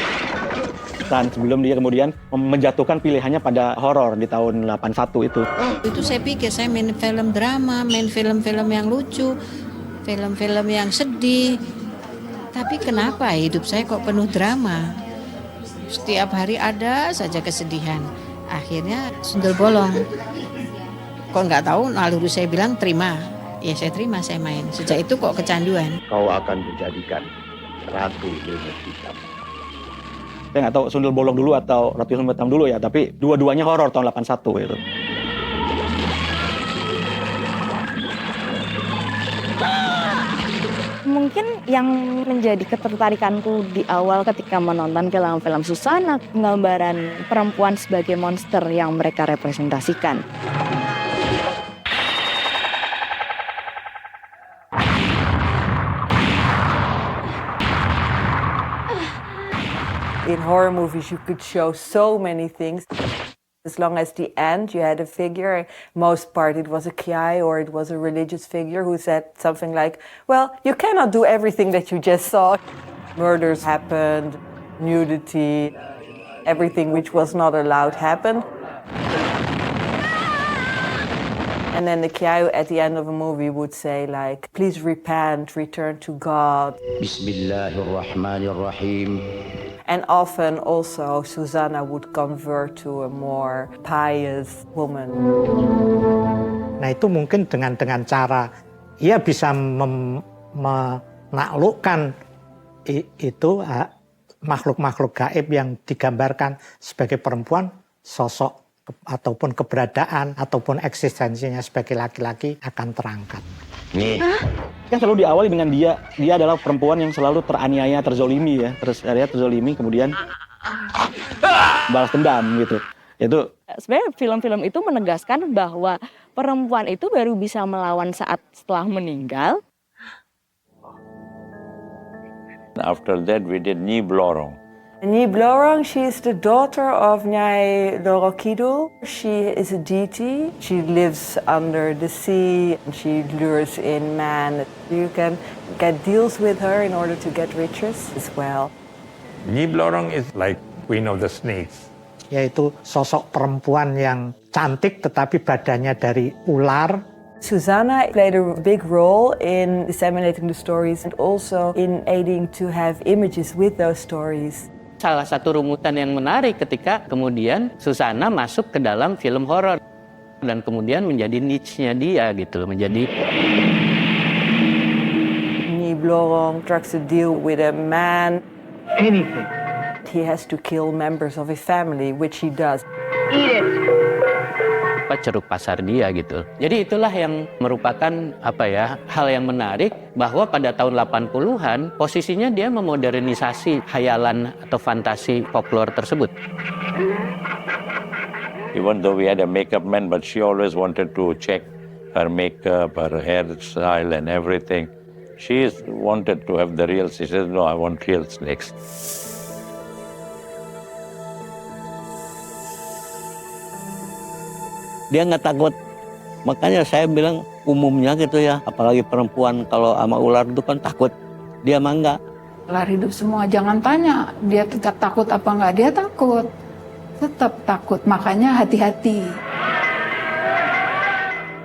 Dan sebelum dia kemudian menjatuhkan pilihannya pada horor di tahun 81 itu. Itu saya pikir saya main film drama, main film-film yang lucu, film-film yang sedih. Tapi kenapa hidup saya kok penuh drama? Setiap hari ada saja kesedihan. Akhirnya Sundel Bolong. Kok nggak tahu, lalu saya bilang terima. Ya saya terima, saya main. Sejak itu kok kecanduan. Kau akan dijadikan Ratu Ilmu Hitam. Saya nggak tahu Sundel Bolong dulu atau Ratu Ilmu Hitam dulu ya, tapi dua-duanya horor tahun 81 itu. Mungkin yang menjadi ketertarikanku di awal ketika menonton film-film Susanna, penggambaran perempuan sebagai monster yang mereka representasikan. In horror movies, you could show so many things. As long as the end, you had a figure. Most part, it was a kiai or it was a religious figure who said something like, well, you cannot do everything that you just saw. Murders happened, nudity, everything which was not allowed happened. And then the kiai at the end of a movie would say like, please repent, return to God. Bismillahirrahmanirrahim. And often also Susanna would convert to a more pious woman. Nah itu mungkin dengan cara ia bisa menaklukkan itu makhluk-makhluk gaib yang digambarkan sebagai perempuan, sosok ataupun keberadaan ataupun eksistensinya sebagai laki-laki akan terangkat. Nih. Kan selalu diawali dengan dia adalah perempuan yang selalu teraniaya, terzolimi ya, terzolimi kemudian balas dendam gitu. Itu sebenarnya film-film itu menegaskan bahwa perempuan itu baru bisa melawan saat setelah meninggal. After that we did Nyi Blorong. Nyi Blorong, she is the daughter of Nyai Loro Kidul. She is a deity. She lives under the sea. She lures in man. You can get deals with her in order to get riches as well. Nyi Blorong is like Queen of the Snakes. Yaitu sosok perempuan yang cantik tetapi badannya dari ular. Susanna played a big role in disseminating the stories and also in aiding to have images with those stories. Salah satu rumutan yang menarik ketika kemudian Susanna masuk ke dalam film horor dan kemudian menjadi niche-nya dia gitu, menjadi Nyi Blorong tries to deal with a man. Anything he has to kill members of his family, which he does. Ceruk pasar dia gitu. Jadi itulah yang merupakan hal yang menarik bahwa pada tahun 80-an posisinya dia memodernisasi hayalan atau fantasi folklore tersebut. Even though we had a makeup man, but she always wanted to check her makeup, her hairstyle and everything. She wanted to have the real. She says, no, I want real snakes. Dia nggak takut. Makanya saya bilang umumnya gitu ya, apalagi perempuan kalau sama ular itu kan takut. Dia mah enggak. Ular hidup semua, jangan tanya dia tetap takut apa enggak, dia takut. Tetap takut, makanya hati-hati.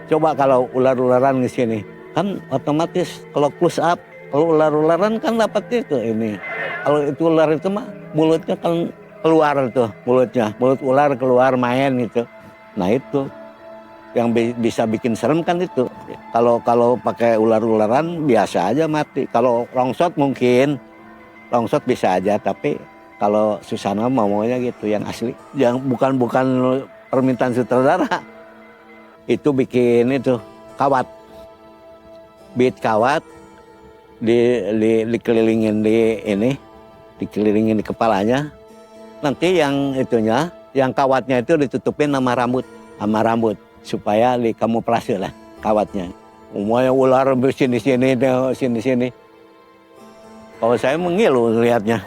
Coba kalau ular-ularan di sini, kan otomatis kalau close up, kalau ular-ularan kan dapat itu ini. Kalau itu ular itu mah mulutnya kan keluar tuh mulutnya, mulut ular keluar main gitu. Nah itu yang bisa bikin serem kan itu. Kalau pakai ular-ularan biasa aja mati. Kalau rongsot mungkin, rongsot bisa aja. Tapi kalau Susana maunya gitu yang asli, yang bukan permintaan sutradara. Itu bikin itu kawat, bit kawat dikelilingin dikelilingin di kepalanya. Nanti yang itunya. Yang kawatnya itu ditutupin sama rambut supaya dikamuflase lah kawatnya. Umumnya ular sini. Kalau saya mengilu lihatnya.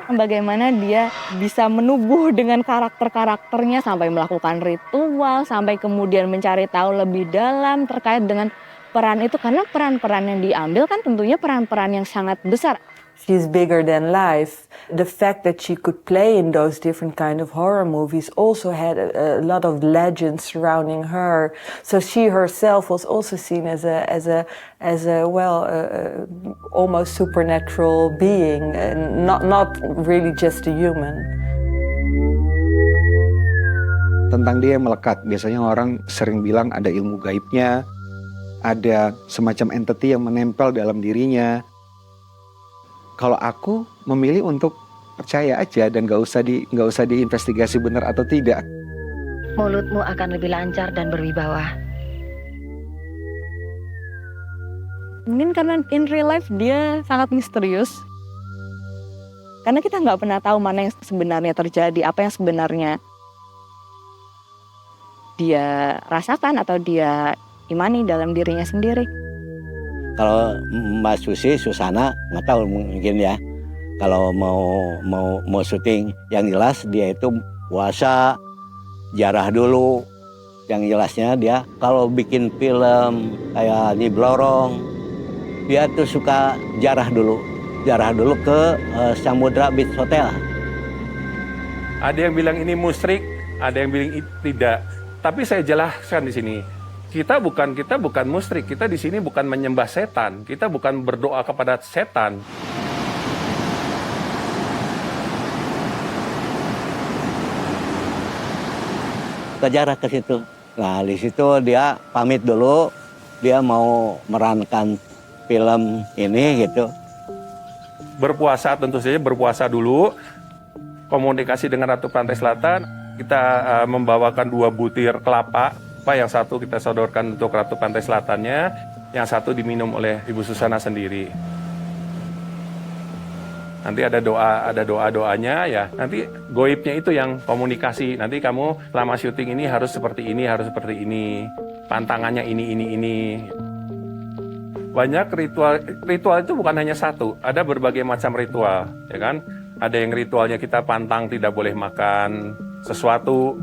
Bagaimana dia bisa menubuh dengan karakter-karakternya sampai melakukan ritual, sampai kemudian mencari tahu lebih dalam terkait dengan peran itu. Karena peran-peran yang diambil kan tentunya peran-peran yang sangat besar. She's bigger than life. The fact that she could play in those different kind of horror movies also had a lot of legends surrounding her. So she herself was also seen as a almost supernatural being, not really just a human. Tentang dia yang melekat, biasanya orang sering bilang ada ilmu gaibnya, ada semacam entity yang menempel dalam dirinya. Kalau aku memilih untuk percaya aja dan nggak usah diinvestigasi benar atau tidak. Mulutmu akan lebih lancar dan berwibawa. Mungkin karena in real life dia sangat misterius. Karena kita nggak pernah tahu mana yang sebenarnya terjadi, apa yang sebenarnya dia rasakan atau dia imani dalam dirinya sendiri. Kalau Mbak Susana nggak tahu mungkin ya. Kalau mau syuting, yang jelas dia itu puasa, jarah dulu. Yang jelasnya dia kalau bikin film kayak Nyi Blorong, dia tuh suka jarah dulu ke Samudra Beach Hotel. Ada yang bilang ini musyrik, ada yang bilang tidak. Tapi saya jelaskan di sini. Kita bukan musyrik, kita di sini bukan menyembah setan, kita bukan berdoa kepada setan. Kejarah ke situ. Nah, di situ dia pamit dulu, dia mau merankan film ini gitu. Berpuasa tentu saja berpuasa dulu, komunikasi dengan Ratu Pantai Selatan, kita membawakan 2 butir kelapa. Yang satu kita sodorkan untuk Ratu Pantai Selatannya, yang satu diminum oleh Ibu Susana sendiri. Nanti ada doa-doanya ya. Nanti goibnya itu yang komunikasi. Nanti kamu selama syuting ini harus seperti ini, harus seperti ini. Pantangannya ini. Banyak ritual itu bukan hanya satu. Ada berbagai macam ritual, ya kan? Ada yang ritualnya kita pantang tidak boleh makan sesuatu.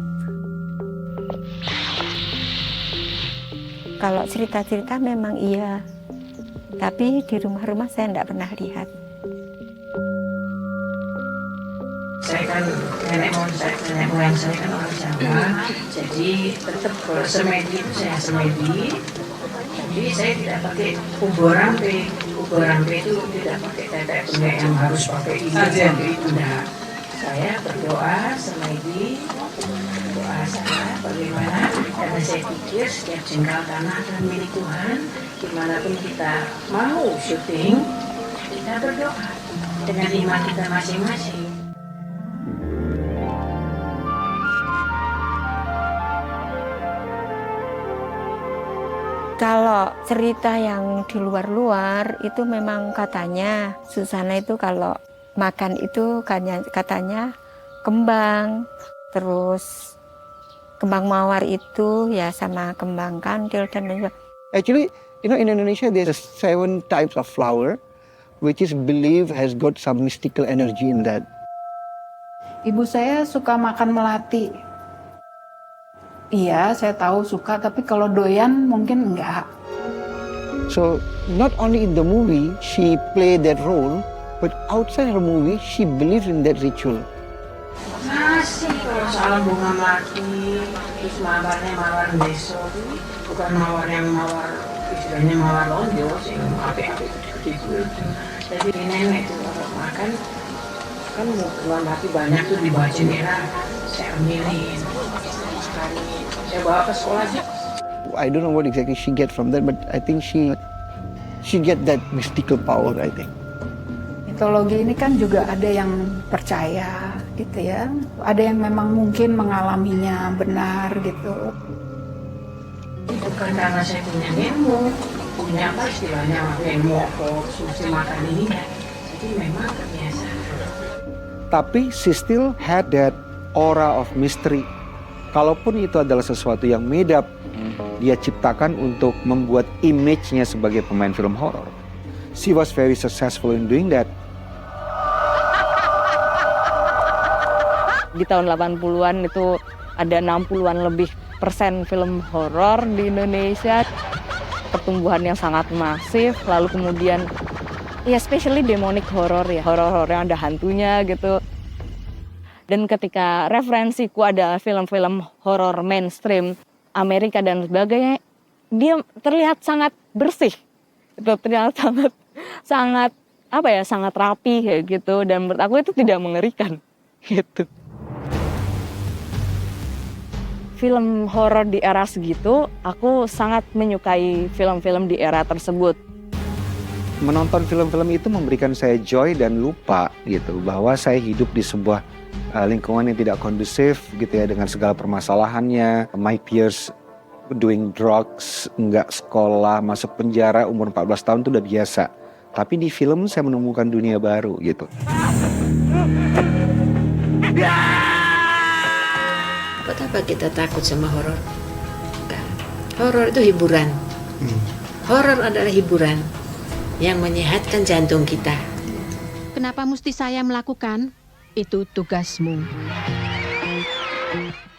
Kalau cerita-cerita memang iya, tapi di rumah-rumah saya tidak pernah lihat. Saya kan nenek moyang saya kan orang Jawa, jadi tetap kalau semedi itu saya semedi. Jadi saya tidak pakai uborampe itu tidak pakai tetek bengek yang harus pakai ini, pakai itu enggak. Saya berdoa semedi. Doa saya bagaimana, karena saya pikir setiap jengkal tanah adalah milik Tuhan. Dimanapun kita mau syuting, kita berdoa. dengan iman kita masing-masing. Kalau cerita yang di luar-luar itu memang katanya Susana itu kalau makan itu katanya kembang, terus kembang mawar itu ya sama kembang kandil dan lain-lain. Actually, in Indonesia there's 7 types of flower which is believed has got some mystical energy in that. Ibu saya suka makan melati. Iya, saya tahu suka, tapi kalau doyan mungkin enggak. So, not only in the movie she played that role, but outside her movie she believes in that ritual. Masih kalau soal bunga melati, terus mawarnya mawar beso, bukan mawar yang mawar, istilahnya mawar lonjo, sih api-api gitu. Jadi nenek itu kalau makan, kan bunga melati banyak tuh di baju merah, saya ambilin. Saya bawa ke sekolah aja. I don't know what exactly she get from that, but I think she get that mystical power, I think. Mitologi ini kan juga ada yang percaya gitu ya. Ada yang memang mungkin mengalaminya benar gitu. Bukan karena saya punya ilmu, punya apa istilahnya, ilmu kok mesti makan ini ya. Jadi memang kebiasaan. Tapi she still had that aura of mystery. Kalaupun itu adalah sesuatu yang made up, dia ciptakan untuk membuat image-nya sebagai pemain film horor. She was very successful in doing that. Di tahun 80-an itu ada 60-an lebih persen film horor di Indonesia. Pertumbuhan yang sangat masif, lalu kemudian ya especially demonic horror ya, horor-horor yang ada hantunya gitu. Dan ketika referensiku ada film-film horor mainstream Amerika dan sebagainya, dia terlihat sangat bersih. Itu terlihat sangat rapi kayak gitu, dan menurut aku itu tidak mengerikan gitu. Film horor di era segitu, aku sangat menyukai film-film di era tersebut. Menonton film-film itu memberikan saya joy dan lupa gitu bahwa saya hidup di sebuah lingkungan yang tidak kondusif gitu ya, dengan segala permasalahannya. My peers doing drugs, nggak sekolah, masuk penjara, umur 14 tahun itu udah biasa. Tapi di film saya menemukan dunia baru gitu. Buat apa kita takut sama horor? Enggak. Horor itu hiburan. Horor adalah hiburan yang menyehatkan jantung kita. Kenapa mesti saya melakukan? Itu tugasmu.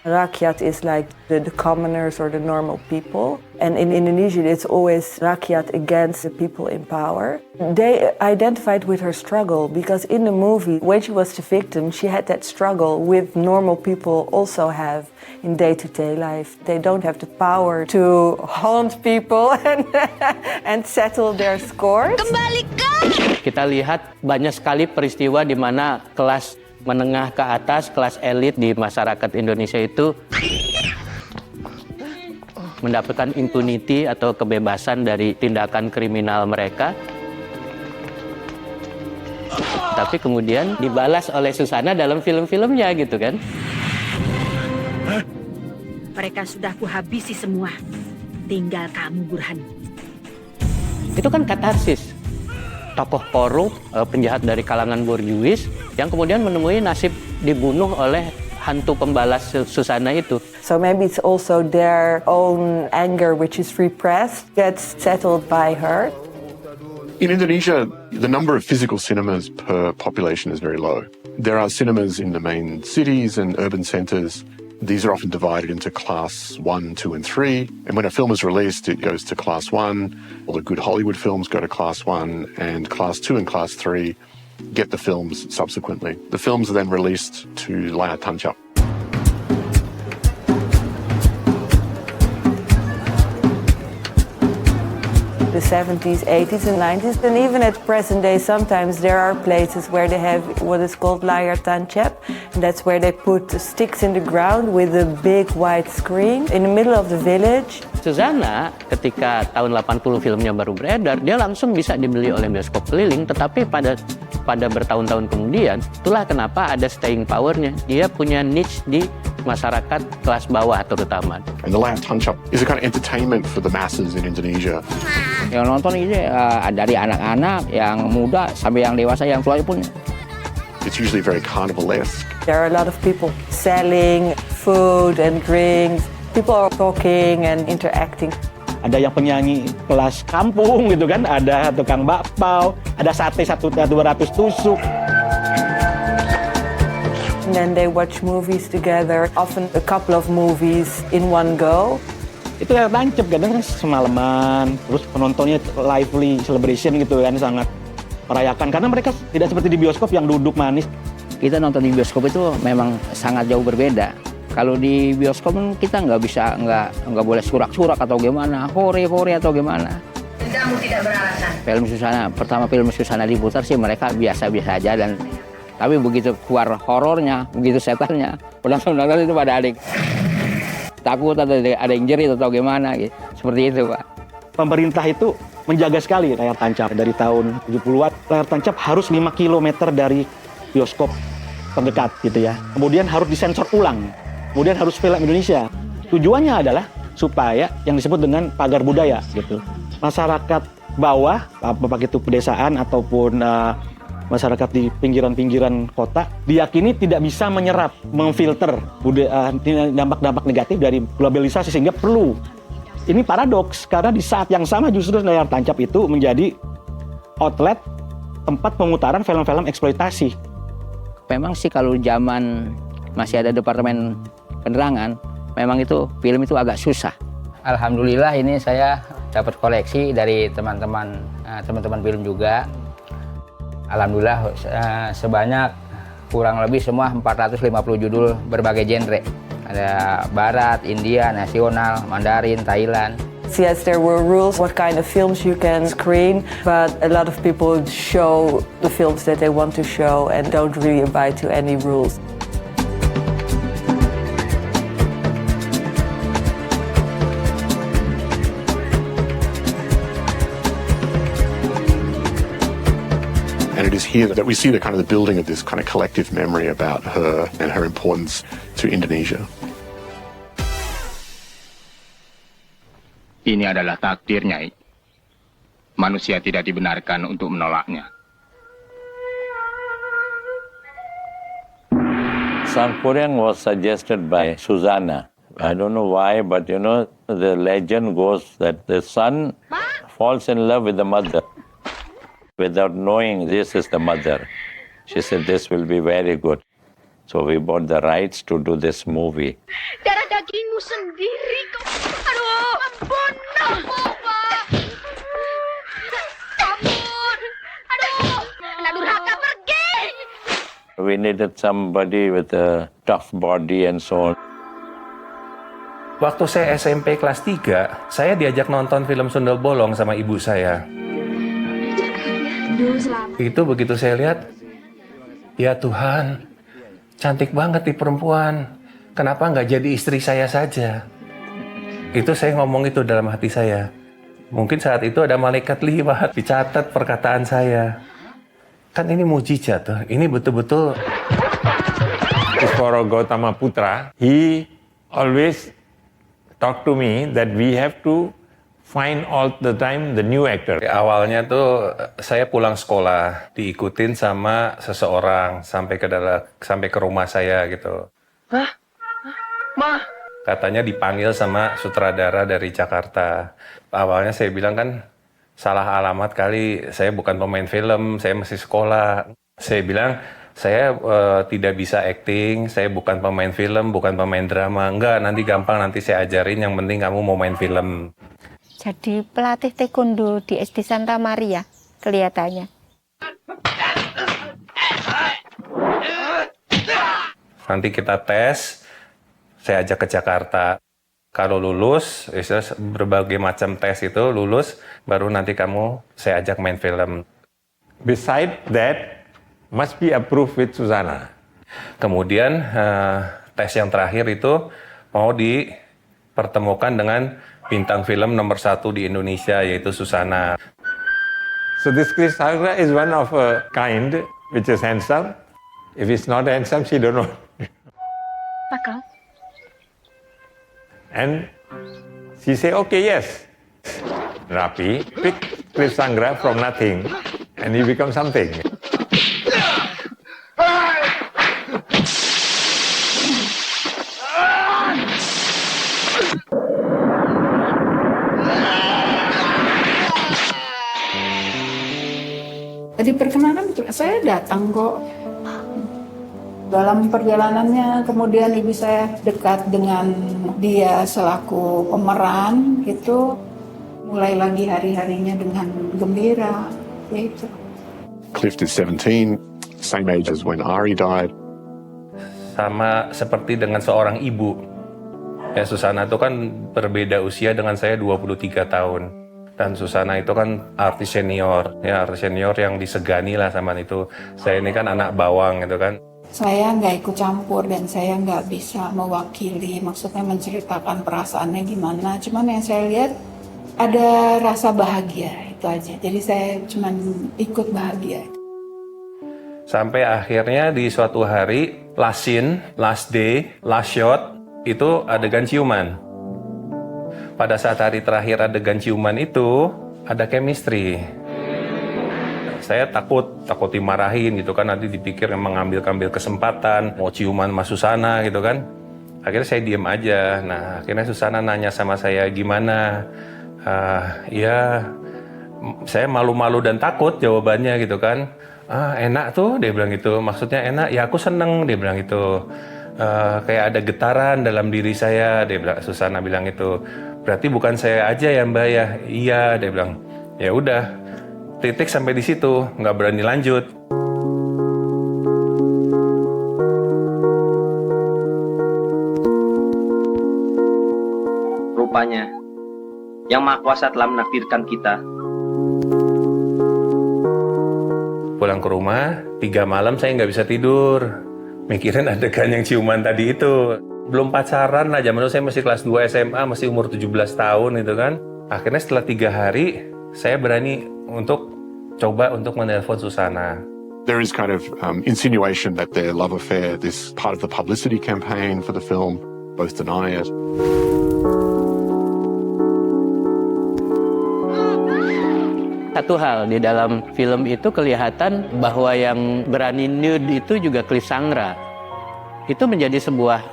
Rakyat is like the commoners or the normal people. And in Indonesia, it's always rakyat against the people in power. They identified with her struggle because in the movie, when she was the victim, she had that struggle with normal people also have in day-to-day life. They don't have the power to haunt people and settle their scores. Kembalikan! Kita lihat banyak sekali peristiwa di mana kelas menengah ke atas, kelas elit di masyarakat Indonesia itu mendapatkan impunity atau kebebasan dari tindakan kriminal mereka. Tapi kemudian dibalas oleh Susana dalam film-filmnya gitu kan. Mereka sudah kuhabisi semua. Tinggal kamu, Burhan. Itu kan katarsis. Tokoh korup, penjahat dari kalangan borjuis yang kemudian menemui nasib dibunuh oleh hantu pembalas Susana itu. So maybe it's also their own anger which is repressed gets settled by her. In Indonesia, the number of physical cinemas per population is very low. There are cinemas in the main cities and urban centres. These are often divided into class 1, 2 and 3. And when a film is released, it goes to class 1. All the good Hollywood films go to class 1, and class 2 and class 3 get the films subsequently. The films are then released to layar tancap. The 70s, 80s and 90s, and even at present day, sometimes there are places where they have what is called layar tancap, and that's where they put sticks in the ground with a big white screen in the middle of the village. Suzana ketika tahun 80 filmnya baru beredar, dia langsung bisa dibeli oleh bioskop keliling, tetapi pada bertahun-tahun kemudian, itulah kenapa ada staying power-nya. Dia punya niche di masyarakat kelas bawah terutama. And the Layar Tancap is a kind of entertainment for the masses in Indonesia. Yang nonton ini dari anak-anak, yang muda sampai yang dewasa, yang tua pun. It's usually very carnivalesque. There are a lot of people selling food and drinks. People are talking and interacting. Ada yang penyanyi kelas kampung gitu kan, ada tukang bakpao, ada sate 200 tusuk. And then they watch movies together, often a couple of movies in one go. Itu yang tancap, kadang kan semalaman, terus penontonnya lively celebration gitu kan, sangat merayakan. Karena mereka tidak seperti di bioskop yang duduk manis. Kita nonton di bioskop itu memang sangat jauh berbeda. Kalau di bioskop kita nggak boleh surak-surak atau gimana, hore atau gimana. Kamu tidak beralasan. Film Susana, pertama film Susana diputar sih mereka biasa-biasa aja, dan tapi begitu keluar horornya, begitu setannya, penonton itu pada adik takut atau ada yang jerit atau gimana gitu. Seperti itu, Pak. Pemerintah itu menjaga sekali layar tancap. Dari tahun 70-an, layar tancap harus 5 km dari bioskop terdekat gitu ya. Kemudian harus disensor ulang. Kemudian harus film Indonesia. Tujuannya adalah supaya yang disebut dengan pagar budaya gitu. Masyarakat bawah, apakah itu pedesaan ataupun masyarakat di pinggiran-pinggiran kota, diyakini tidak bisa menyerap, memfilter dampak-dampak negatif dari globalisasi, sehingga perlu. Ini paradoks, karena di saat yang sama justru layar tancap itu menjadi outlet tempat pemutaran film-film eksploitasi. Memang sih kalau zaman masih ada departemen penerangan, memang itu film itu agak susah. Alhamdulillah ini saya dapat koleksi dari teman-teman film juga. Alhamdulillah sebanyak kurang lebih semua 450 judul berbagai genre. Ada Barat, India, Nasional, Mandarin, Thailand. Yes, there were rules what kind of films you can screen, but a lot of people show the films that they want to show and don't really abide to any rules. And it is here that we see the kind of the building of this kind of collective memory about her and her importance to Indonesia. Ini adalah takdir, Nyai. Manusia tidak dibenarkan untuk menolaknya. Sangkuriang was suggested by Suzana. I don't know why, but you know, the legend goes that the son falls in love with the mother without knowing this is the mother. She said, this will be very good. So we bought the rights to do this movie. Darah dagingmu sendiri kok. Aduh, ampun, Pak. Ampun. Aduh, anak durhaka pergi. We needed somebody with a tough body and so on. Waktu saya SMP kelas 3, saya diajak nonton film Sundel Bolong sama ibu saya. Itu begitu saya lihat, ya Tuhan, cantik banget nih perempuan. Kenapa nggak jadi istri saya saja? Itu saya ngomong itu dalam hati saya. Mungkin saat itu ada malaikat liwat, dicatat perkataan saya. Kan ini mujizat tuh. Ini betul-betul. Iswara Gautama Putra, he always talk to me that we have to find all the time the new actor. Awalnya tuh saya pulang sekolah, diikutin sama seseorang sampai ke rumah saya gitu. Hah? Ma? Katanya dipanggil sama sutradara dari Jakarta. Awalnya saya bilang kan salah alamat kali, saya bukan pemain film, saya masih sekolah. Saya bilang saya tidak bisa acting, saya bukan pemain film, bukan pemain drama. Enggak, nanti gampang, nanti saya ajarin, yang penting kamu mau main film. Jadi pelatih taekwondo di SD Santa Maria kelihatannya. Nanti kita tes, saya ajak ke Jakarta. Kalau lulus, berbagai macam tes itu lulus, baru nanti saya ajak main film. Beside that, must be approved with Suzana. Kemudian tes yang terakhir itu mau pertemukan dengan bintang film nomor 1 di Indonesia, yaitu Susana. So this Cliff Sangra is one of a kind which is handsome. If he's not handsome, she don't know. Pakal. And she say, okay, yes. Rapi, pick Cliff Sangra from nothing, and he become something. Diperkenalkan saya datang kok. Dalam perjalanannya kemudian ibu saya dekat dengan dia selaku pemeran, itu mulai lagi hari-harinya dengan gembira, yaitu. Cliff is 17, same age as when Ari died. Sama seperti dengan seorang ibu. Ya, Susana itu kan berbeda usia dengan saya 23 tahun. Dan Susana itu kan artis senior, ya artis senior yang disegani lah sama itu. Saya ini kan anak bawang gitu kan. Saya nggak ikut campur dan saya nggak bisa mewakili, maksudnya menceritakan perasaannya gimana. Cuman yang saya lihat ada rasa bahagia, itu aja. Jadi saya cuman ikut bahagia. Sampai akhirnya di suatu hari, last scene, last day, last shot, itu adegan ciuman. Pada saat hari terakhir adegan ciuman itu, ada chemistry. Saya takut dimarahin gitu kan, nanti dipikir emang ngambil kesempatan, mau ciuman sama Susana gitu kan. Akhirnya saya diem aja. Nah, akhirnya Susana nanya sama saya, gimana? Ya, saya malu-malu dan takut jawabannya gitu kan. Enak tuh, dia bilang gitu. Maksudnya enak, ya aku seneng, dia bilang gitu. Kayak ada getaran dalam diri saya, Susana bilang itu. Berarti bukan saya aja ya Mbak ya? Iya, dia bilang. Ya udah, titik sampai di situ, nggak berani lanjut. Rupanya, Yang Maha Kuasa telah menakdirkan kita. Pulang ke rumah, 3 malam saya nggak bisa tidur. Mikirin adegan yang ciuman tadi itu. Belum pacaran lah, zaman itu saya masih kelas 2 SMA, masih umur 17 tahun gitu kan. Akhirnya setelah 3 hari, saya berani untuk coba untuk menelpon Susana. There is kind of insinuation that their love affair, this part of the publicity campaign for the film, both deny it. Satu hal, di dalam film itu kelihatan bahwa yang berani nude itu juga Cliff Sangra. Itu menjadi sebuah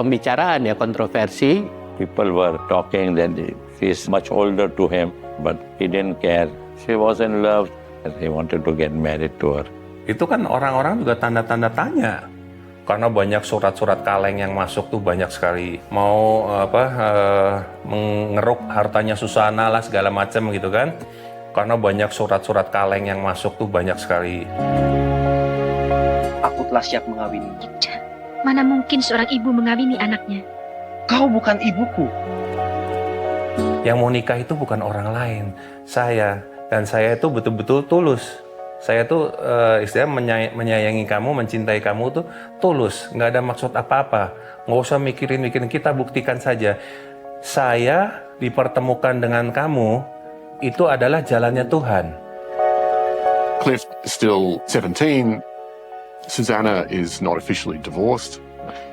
pembicaraan ya, kontroversi. People were talking that she's much older to him, but he didn't care. She was in love, and he wanted to get married to her. Itu kan orang-orang juga tanda-tanda tanya. Karena banyak surat-surat kaleng yang masuk tuh banyak sekali. Mau mengeruk hartanya Susana lah segala macam gitu kan. Karena banyak surat-surat kaleng yang masuk tuh banyak sekali. Aku telah siap mengawini. Mana mungkin seorang ibu mengawini anaknya? Kau bukan ibuku. Yang mau nikah itu bukan orang lain, saya. Dan saya itu betul-betul tulus. Saya tuh istilahnya menyayangi kamu, mencintai kamu tuh tulus. Nggak ada maksud apa-apa. Nggak usah mikirin, kita buktikan saja. Saya dipertemukan dengan kamu, itu adalah jalannya Tuhan. Cliff is still 17. Susana is not officially divorced.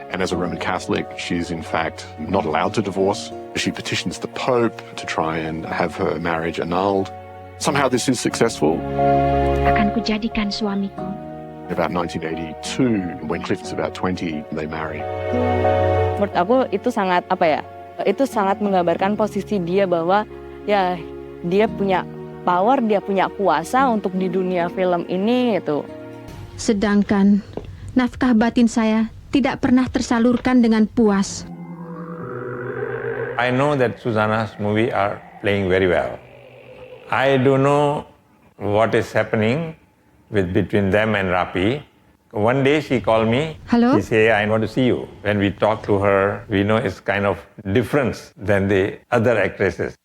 And as a Roman Catholic, she's in fact not allowed to divorce. She petitions the Pope to try and have her marriage annulled. Somehow this is successful. Akan kujadikan suamiku. About 1982, when Cliff is about 20, they marry. Menurut aku itu sangat itu sangat menggambarkan posisi dia bahwa ya dia punya power, dia punya kuasa untuk di dunia film ini gitu. Sedangkan nafkah batin saya tidak pernah tersalurkan dengan puas. I know that Susana's movie are playing very well. I don't know what is happening between them and Rapi. One day she called me. Hello? She said, I want to see you. When we talk to her, we know it's kind of different than the other actresses.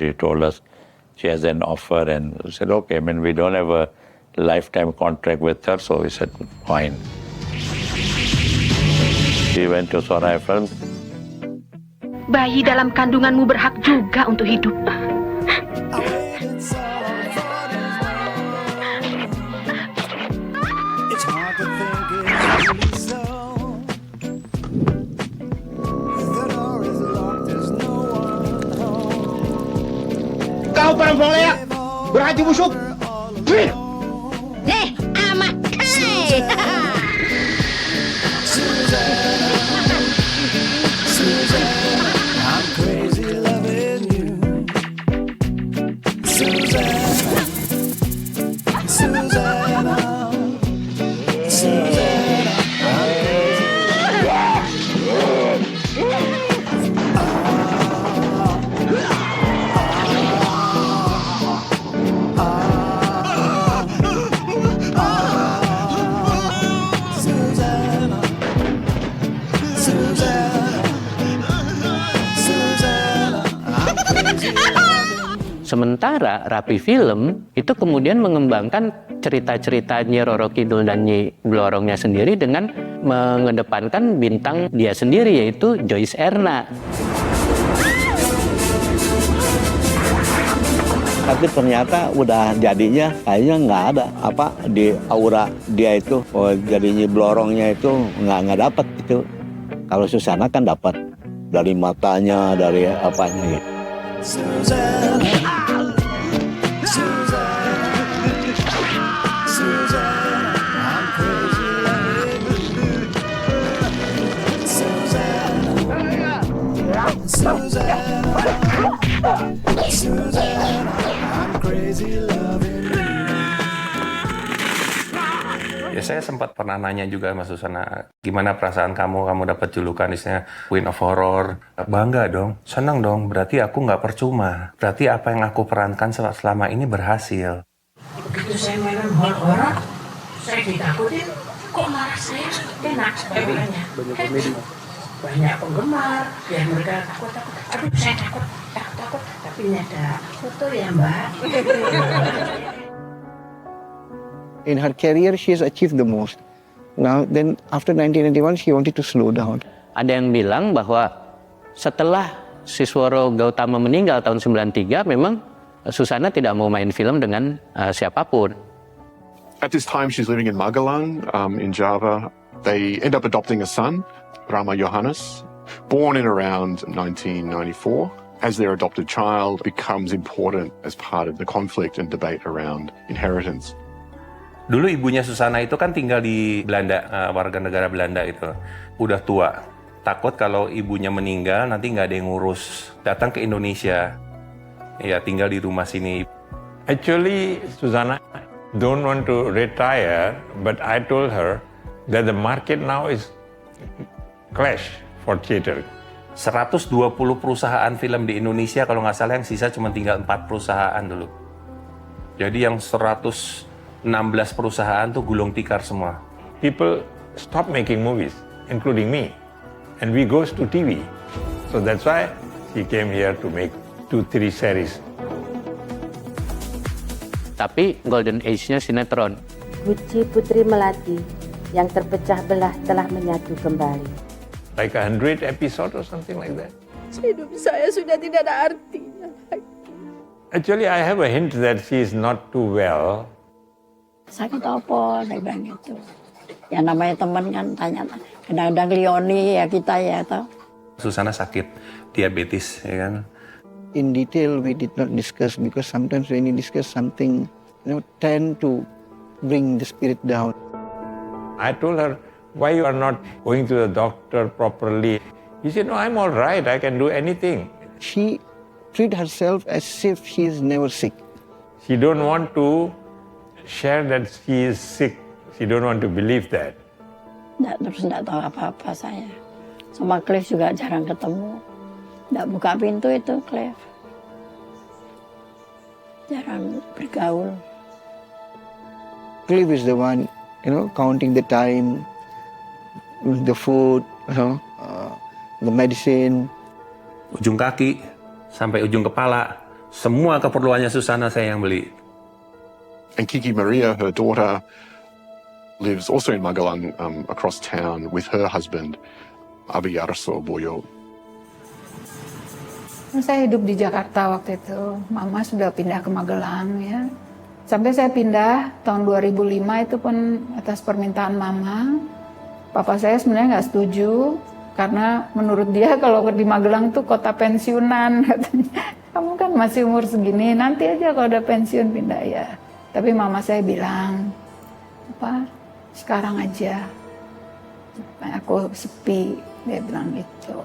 She told us she has an offer, and we said, okay, I mean, we don't have a lifetime contract with her, so we said, fine. She went to Soraya Films. Bayi dalam kandunganmu berhak juga untuk hidup. Kau perempuan layak, berhaji busuk. Amat kai. I'm crazy loving you, Susanna, Susanna, Susanna. Sementara Rapi Film itu kemudian mengembangkan cerita-cerita Nyi Roro Kidul dan Nyi Blorongnya sendiri dengan mengedepankan bintang dia sendiri, yaitu Joyce Erna. Tapi ternyata udah jadinya kayaknya nggak ada apa di aura dia itu. Oh, jadi Nyi Blorongnya itu nggak dapat itu. Kalau Susana kan dapat dari matanya, dari apanya gitu. Susanna, Susanna, I'm crazy loving you, Susanna, Susanna, I'm crazy loving you. Ya saya sempat pernah nanya juga sama Susana, gimana perasaan kamu dapat julukan istilahnya Queen of Horror. Bangga dong, senang dong, berarti aku nggak percuma. Berarti apa yang aku perankan selama ini berhasil. Begitu saya mainan horor, saya ditakutin, kok malah saya enak bilangnya. Banyak penggemar, ya mereka takut. Aduh saya takut. Tapi ini ada foto ya Mbak. In her career, she has achieved the most. Now, then after 1991, she wanted to slow down. Ada yang bilang bahwa setelah Sisworo Gautama meninggal tahun 93, memang Susana tidak mau main film dengan siapapun. At this time, she's living in Magelang in Java. They end up adopting a son, Rama Johannes, born in around 1994. As their adopted child becomes important as part of the conflict and debate around inheritance. Dulu ibunya Susana itu kan tinggal di Belanda, warga negara Belanda itu. Udah tua, takut kalau ibunya meninggal nanti nggak ada yang ngurus. Datang ke Indonesia, ya tinggal di rumah sini. Actually, Susana don't want to retire, but I told her that the market now is clash for theater. 120 perusahaan film di Indonesia, kalau nggak salah yang sisa cuma tinggal 4 perusahaan dulu. Jadi yang 116 perusahaan tuh gulung tikar semua. People stop making movies, including me, and we goes to TV. So that's why she came here to make 2-3 series. Tapi golden age-nya sinetron. Guci Putri Melati yang terpecah belah telah menyatu kembali. Like 100 episode or something like that. Hidup saya sudah tidak ada artinya lagi. Actually, I have a hint that she is not too well. Sakit apa? Saya bilang gitu. Ya namanya teman kan tanya, kadang-kadang Leoni ya kita ya toh. Susana sakit diabetes, ya kan? In detail we did not discuss because sometimes when you discuss something, tend to bring the spirit down. I told her, why you are not going to the doctor properly? He said, no, I'm all right. I can do anything. She treat herself as if she is never sick. She don't want to share that she is sick. She don't want to believe that. Terus tidak tahu apa-apa saya. Sama Cliff juga jarang ketemu. Tidak buka pintu itu Cliff. Jarang bergaul. Cliff is the one, counting the time, the food, the medicine. Ujung kaki sampai ujung kepala, semua keperluannya Susana saya yang beli. And Kiki Maria, her daughter, lives also in Magelang, across town with her husband, Abi Yaraso Boyo. Saya hidup di Jakarta waktu itu. Mama sudah pindah ke Magelang ya. Sampai saya pindah tahun 2005 itu pun atas permintaan Mama. Papa saya sebenarnya nggak setuju karena menurut dia kalau di Magelang tuh kota pensiunan katanya. Kamu kan masih umur segini, nanti aja kalau udah pensiun pindah ya. Tapi Mama saya bilang, apa? Sekarang aja. Aku sepi, dia bilang gitu.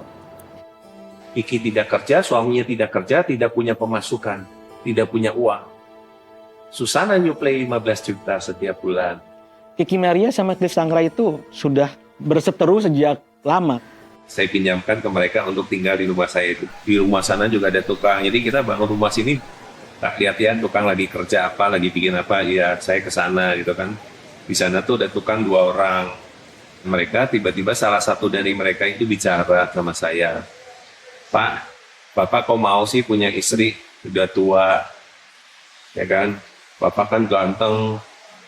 Kiki tidak kerja, suaminya tidak kerja, tidak punya pemasukan, tidak punya uang. Susana nyuplai 15 juta setiap bulan. Kiki Maria sama Cliff Sangra itu sudah berseteru sejak lama. Saya pinjamkan ke mereka untuk tinggal di rumah saya itu. Di rumah sana juga ada tukang. Jadi kita bangun rumah sini, tak lihat-lihat tukang lagi kerja apa, lagi bikin apa, ya saya ke sana gitu kan. Di sana tuh ada tukang 2 orang. Mereka tiba-tiba salah satu dari mereka itu bicara sama saya. Pak, Bapak kok mau sih punya istri udah tua, ya kan? Bapak kan ganteng,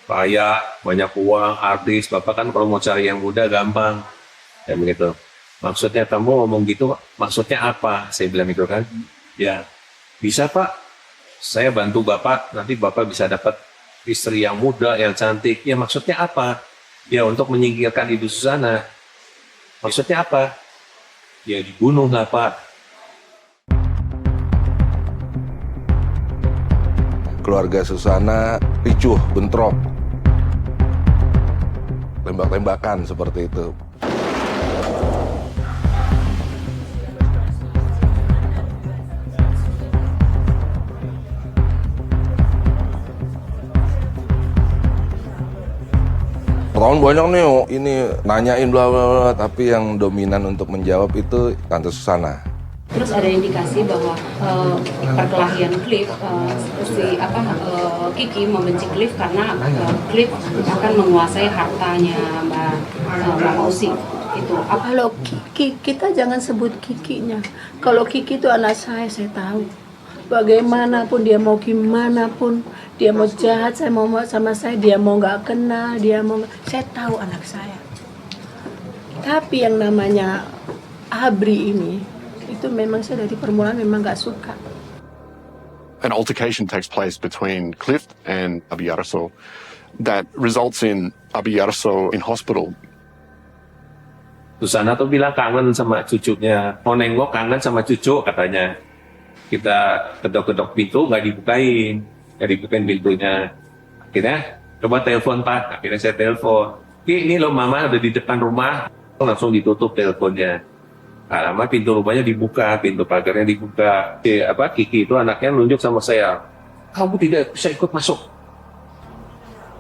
kaya, banyak uang, artis. Bapak kan kalau mau cari yang muda gampang, ya begitu. Maksudnya kamu ngomong gitu, maksudnya apa? Saya bilang gitu kan. Ya, bisa Pak. Saya bantu Bapak, nanti Bapak bisa dapat istri yang muda, yang cantik. Ya maksudnya apa? Ya untuk menyingkirkan Ibu Susana. Maksudnya apa? Ya dibunuh lah Pak. Keluarga Susana ricuh, bentrok, tembak-tembakan seperti itu. Tahun banyak nih, ini nanyain bla bla bla, tapi yang dominan untuk menjawab itu Tante Susana. Terus ada indikasi bahwa perkelahian Cliff, Kiki membenci Cliff karena Cliff akan menguasai hartanya Mbak Osi. Itu Kalau Kiki, kita jangan sebut Kikinya. Kalau Kiki itu anak saya tahu. Bagaimanapun dia mau gimana pun, dia mau jahat, saya mau sama saya, dia mau nggak kenal, saya tahu anak saya. Tapi yang namanya Abri ini, itu memang saya dari permulaan memang nggak suka. An altercation takes place between Cliff and Abi Yarso that results in Abi Yarso in hospital. Susana tuh bilang kangen sama cucunya, mau nengok kangen sama cucu katanya. Kita kedok-kedok pintu, nggak dibukain pintunya. Akhirnya coba telepon Pak, akhirnya saya telepon. Ini loh Mama udah di depan rumah, langsung ditutup teleponnya. Lama pintu rumahnya dibuka, pintu pagarnya dibuka. Kiki itu anaknya nunjuk sama saya, kamu tidak bisa ikut masuk.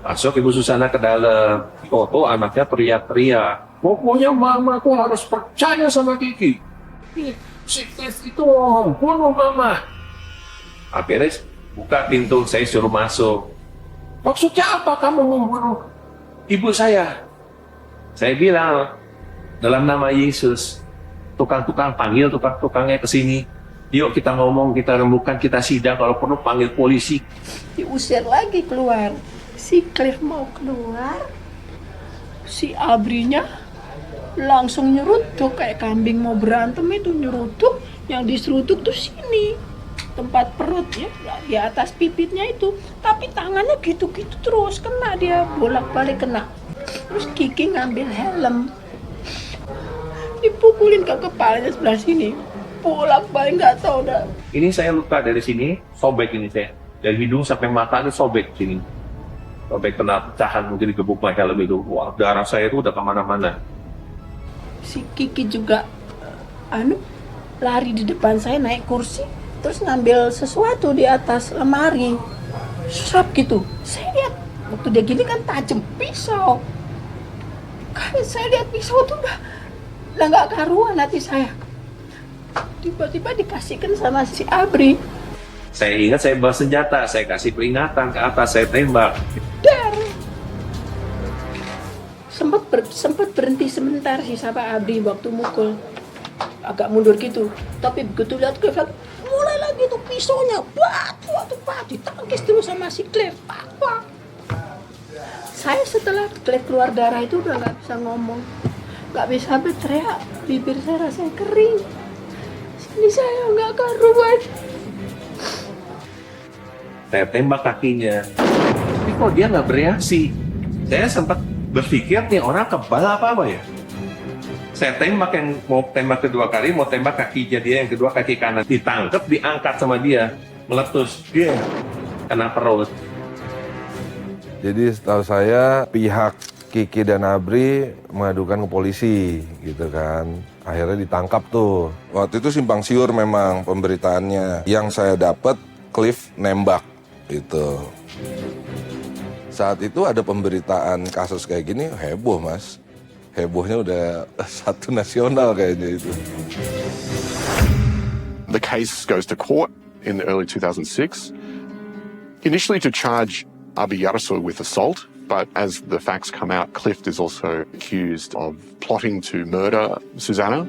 Masuk Ibu Susana ke dalam, tuh anaknya teriak-teriak. Pokoknya Mama tuh harus percaya sama Kiki. Si Cliff itu bunuh Mama. Akhirnya buka pintu, saya suruh masuk. Maksudnya apa kamu membunuh ibu saya? Saya bilang, dalam nama Yesus, tukang-tukang panggil tukang-tukangnya ke sini. Yuk kita ngomong, kita rembukan, kita sidang, kalau perlu panggil polisi. Diusir lagi keluar. Si Cliff mau keluar, si Abrinya langsung nyeruduk kayak kambing mau berantem itu nyeruduk. Yang diseruduk tuh sini, tempat perutnya, di atas pipitnya itu. Tapi tangannya gitu-gitu terus, kena dia, bolak-balik kena. Terus Kiki ngambil helm, dipukulin ke kepalanya sebelah sini, bolak-balik nggak tahu dah. Ini saya luka dari sini, sobek ini saya. Dari hidung sampai mata itu sobek sini. Sobek kena pecahan, mungkin digebuk pakai helm itu. Wah, darah saya itu udah kemana-mana. Si Kiki juga lari di depan saya, naik kursi, terus ngambil sesuatu di atas lemari, serap gitu. Saya lihat waktu dia gini kan tajam, pisau. Kan saya lihat pisau tuh udah nggak karuan hati saya. Tiba-tiba dikasihkan sama si Abri. Saya ingat saya bawa senjata, saya kasih peringatan ke atas, saya tembak. Dar. Sempat berhenti sebentar sih sama Abdi waktu mukul, agak mundur gitu. Tapi begitu lihat Cliff, mulai lagi tuh pisaunya, ditangkis terus sama si Cliff. Saya setelah Cliff keluar darah itu udah nggak bisa ngomong, nggak bisa teriak, bibir saya rasanya kering. Saya Ini saya nggak karuan. Saya tembak kakinya, tapi kok dia nggak bereaksi. Saya sempat berpikir nih orang kebal apa ya. Saya tembak yang mau tembak kedua kali, mau tembak kakinya dia yang kedua, kaki kanan. Ditangkep, diangkat sama dia, meletus. Dia kena perut. Jadi setahu saya pihak Kiki dan Abri mengadukan ke polisi gitu kan. Akhirnya ditangkap tuh. Waktu itu simpang siur memang pemberitaannya. Yang saya dapat Cliff nembak itu. Saat itu ada pemberitaan kasus kayak gini heboh mas. Hebohnya udah satu nasional kayaknya itu. The case goes to court in the early 2006. Initially to charge Abi Yaraso with assault, but as the facts come out, Clift is also accused of plotting to murder Susanna.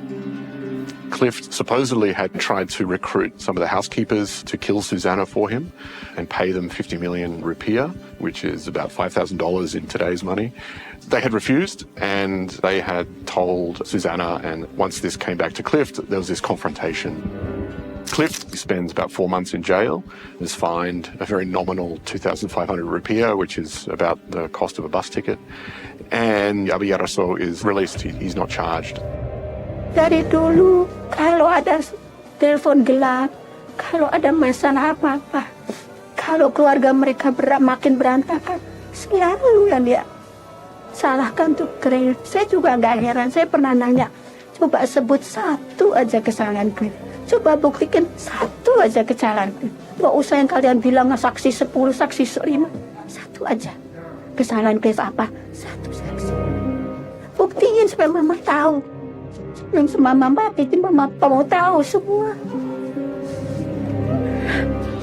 Clift supposedly had tried to recruit some of the housekeepers to kill Susanna for him and pay them 50 million rupiah, which is about $5,000 in today's money. They had refused and they had told Susanna, and once this came back to Clift, there was this confrontation. Clift spends about 4 months in jail, is fined a very nominal 2,500 rupiah, which is about the cost of a bus ticket, and Abi Yaraso is released. He's not charged. Dari dulu kalau ada telepon gelap, kalau ada masalah apa-apa, kalau keluarga mereka makin berantakan, selalu yang dia salahkan tuh Cliff. Saya juga nggak heran, saya pernah nanya, coba sebut satu aja kesalahan Cliff. Coba buktikan satu aja kesalahan Cliff. Nggak usah yang kalian bilang saksi 10, saksi 5. Satu aja. Kesalahan Cliff apa? Satu saksi. Buktiin supaya mama tahu. Yang sama mama itu mama mau tahu semua.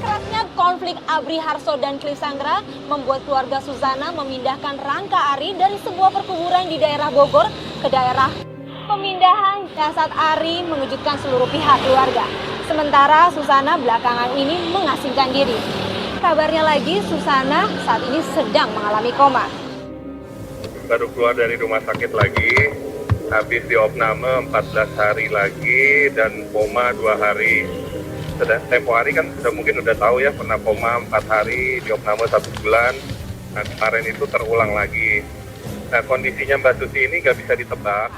Kerasnya konflik Abri Harso dan Cliff Sangra membuat keluarga Suzana memindahkan Rangka Ari dari sebuah perkuburan di daerah Bogor ke daerah. Pemindahan jasad Ari mengejutkan seluruh pihak keluarga. Sementara Susana belakangan ini mengasingkan diri. Kabarnya lagi Susana saat ini sedang mengalami koma. Baru keluar dari rumah sakit lagi, habis diopname 14 hari lagi dan koma 2 hari. Tempo hari kan mungkin udah tahu ya, pernah koma 4 hari, diopname 1 bulan. Nah kemarin itu terulang lagi. Nah kondisinya Mbak Susi ini nggak bisa ditebak.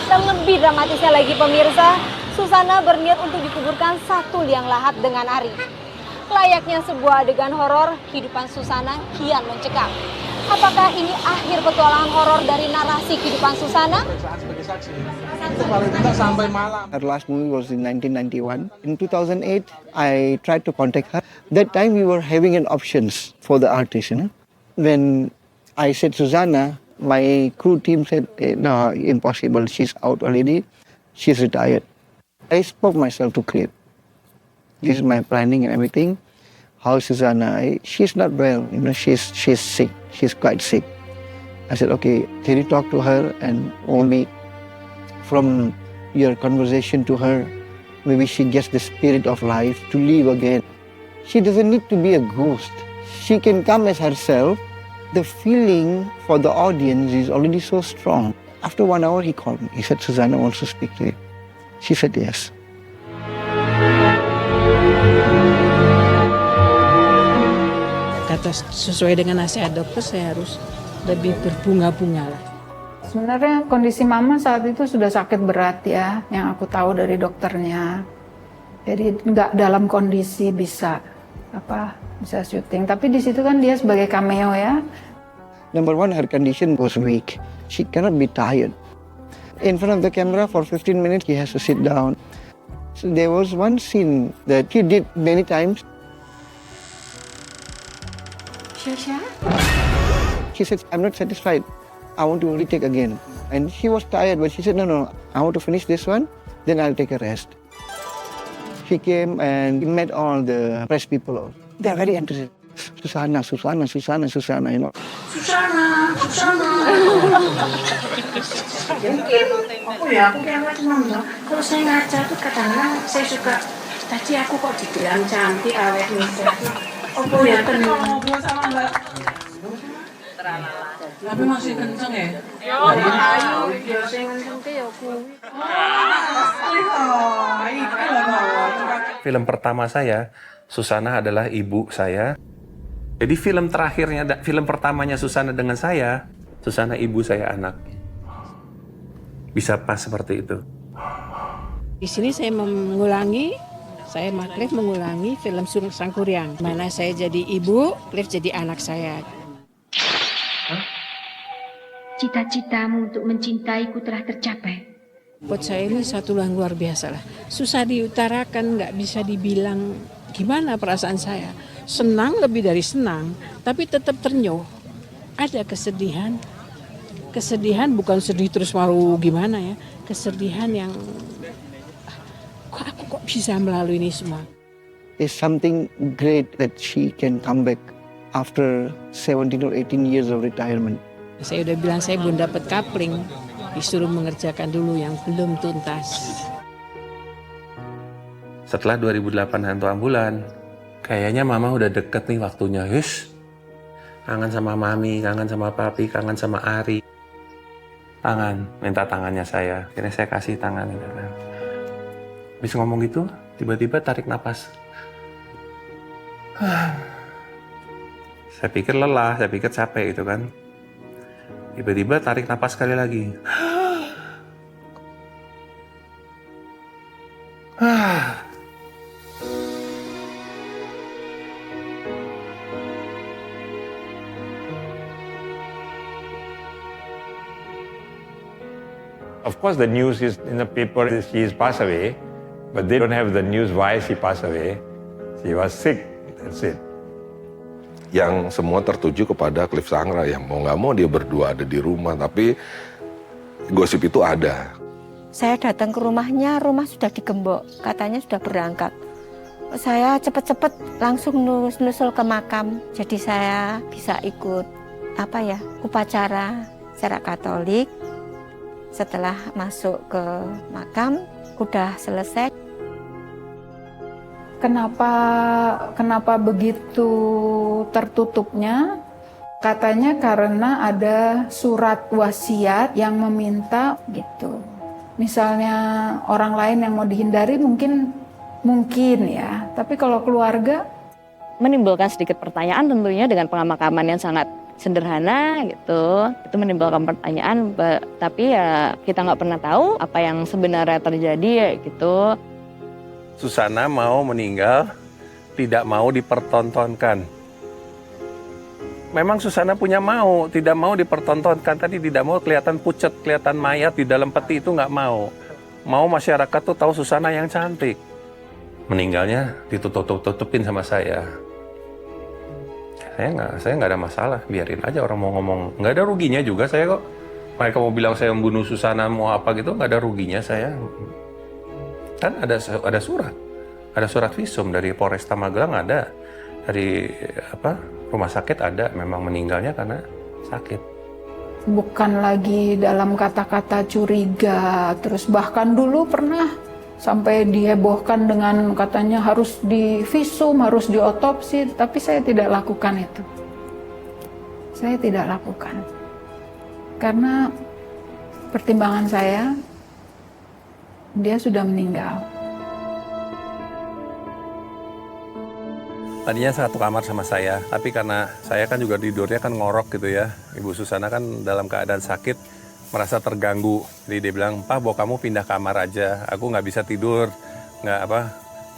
Dan lebih dramatisnya lagi pemirsa, Susana berniat untuk dikuburkan satu liang lahat dengan Ari. Layaknya sebuah adegan horor, kehidupan Susana kian mencekam. Apakah ini akhir petualangan horor dari narasi kehidupan Susana? Her last movie was in 1991. In 2008, I tried to contact her. That time we were having an options for the artist. When I said Susanna, my crew team said, no, impossible, she's out already, she's retired. I spoke myself to Cliff. This is my planning and everything. How Susanna, she's not well, she's sick, she's quite sick. I said, okay, can you talk to her and only from your conversation to her, maybe she gets the spirit of life to live again. She doesn't need to be a ghost. She can come as herself. The feeling for the audience is already so strong. After 1 hour, he called me. He said, Susanna wants to speak to you. She said yes. Kata sesuai dengan nasihat dokter, saya harus lebih berbunga-bunga lah. Sebenarnya kondisi mama saat itu sudah sakit berat ya, yang aku tahu dari dokternya. Jadi nggak dalam kondisi bisa syuting. Tapi di situ kan dia sebagai cameo ya. Number one, her condition was weak. She cannot be tired. In front of the camera for 15 minutes, he has to sit down. So there was one scene that he did many times. Shasha? She said, I'm not satisfied. I want to retake again. And she was tired, but she said, no, I want to finish this one, then I'll take a rest. She came and met all the press people. They're very enthusiastic. Susana, you know. Susana. Mungkin aku kayak macam kalau saya ngaca tuh kadang-kadang saya suka, tadi aku kok dibilang cantik awet muda. Apa ya kenal sama Mbak? Tapi masih kenceng ya? Ya, ayo. Biasa kenceng ya kuwi. Iki lho. film pertama saya, Susana adalah ibu saya. Jadi film pertamanya Susana dengan saya, Susana ibu saya anak. Bisa pas seperti itu. Di sini saya Cliff mengulangi film Sangkuriang. Mana saya jadi ibu, Cliff jadi anak saya. Cita-citamu untuk mencintaiku telah tercapai. Buat saya ini satu yang luar biasa lah. Susah diutarakan, nggak bisa dibilang gimana perasaan saya. Senang lebih dari senang, tapi tetap ternyuh. Ada kesedihan. Kesedihan bukan sedih terus malu gimana ya. Kesedihan yang aku kok bisa melalui ini semua. It's something great that she can come back after 17 or 18 years of retirement. Saya udah bilang saya belum dapat kapling, disuruh mengerjakan dulu yang belum tuntas. Setelah 2008 Hantu Ambulan, kayaknya mama udah deket nih waktunya. Kangen sama mami, kangen sama papi, kangen sama Ari. Minta tangannya saya. Akhirnya saya kasih tangan. Habis ngomong gitu, tiba-tiba tarik napas. Saya pikir lelah, saya pikir capek gitu kan. Tiba-tiba tarik napas sekali lagi. Of course, the news is in the paper that she has passed away, but they don't have the news why she passed away. She was sick, that's it. Yang semua tertuju kepada Cliff Sangra, yang mau nggak mau dia berdua ada di rumah, tapi gosip itu ada. Saya datang ke rumahnya, rumah sudah digembok, katanya sudah berangkat. Saya cepat-cepat langsung nusul ke makam, jadi saya bisa ikut upacara secara Katolik. Setelah masuk ke makam, udah selesai. Kenapa begitu tertutupnya? Katanya karena ada surat wasiat yang meminta gitu. Misalnya orang lain yang mau dihindari mungkin ya, tapi kalau keluarga menimbulkan sedikit pertanyaan tentunya dengan pemakaman yang sangat sederhana gitu. Itu menimbulkan pertanyaan, tapi ya kita nggak pernah tahu apa yang sebenarnya terjadi ya gitu. Susana mau meninggal, tidak mau dipertontonkan. Memang Susana punya tidak mau dipertontonkan, tadi tidak mau kelihatan pucat, kelihatan mayat di dalam peti itu nggak mau. Mau masyarakat tuh tahu Susana yang cantik. Meninggalnya ditutup-tutupin sama saya. Saya nggak ada masalah, biarin aja orang mau ngomong. Nggak ada ruginya juga saya kok. Mereka mau bilang saya membunuh Susana, mau apa gitu, nggak ada ruginya saya. Kan ada surat visum dari Polresta Magelang, ada dari rumah sakit ada, memang meninggalnya karena sakit. bukan lagi dalam kata-kata curiga, terus bahkan dulu pernah sampai dihebohkan dengan katanya harus divisum, harus diotopsi, tapi saya tidak lakukan itu. Saya tidak lakukan. Karena pertimbangan saya, dia sudah meninggal. Tadinya satu kamar sama saya, tapi karena saya kan juga tidurnya kan ngorok gitu ya. Ibu Susana kan dalam keadaan sakit, merasa terganggu. Jadi dia bilang, "Pak, bawa kamu pindah kamar aja. Aku nggak bisa tidur,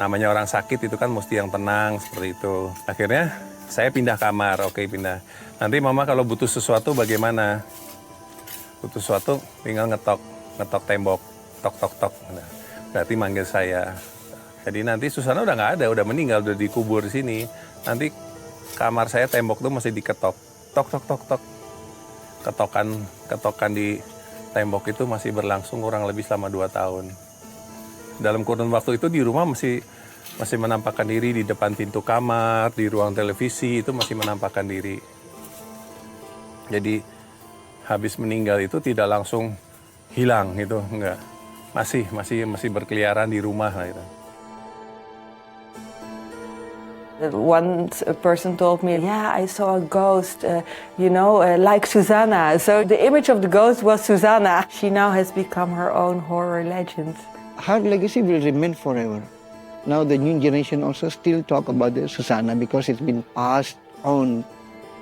namanya orang sakit itu kan mesti yang tenang seperti itu." Akhirnya saya pindah kamar, oke pindah. Nanti mama kalau butuh sesuatu bagaimana? Butuh sesuatu tinggal ngetok tembok, tok. Nah, berarti manggil saya. Jadi nanti Susana udah nggak ada, udah meninggal, udah dikubur di sini. Nanti kamar saya tembok tuh masih diketok, tok. Ketokan di tembok itu masih berlangsung kurang lebih selama 2 tahun. Dalam kurun waktu itu di rumah masih menampakkan diri di depan pintu kamar, di ruang televisi itu masih menampakkan diri. Jadi habis meninggal itu tidak langsung hilang gitu, enggak. Masih berkeliaran di rumah lah gitu. Once a person told me, yeah, I saw a ghost, like Susanna. So the image of the ghost was Susanna. She now has become her own horror legend. Her legacy will remain forever. Now the new generation also still talk about the Susanna because it's been passed on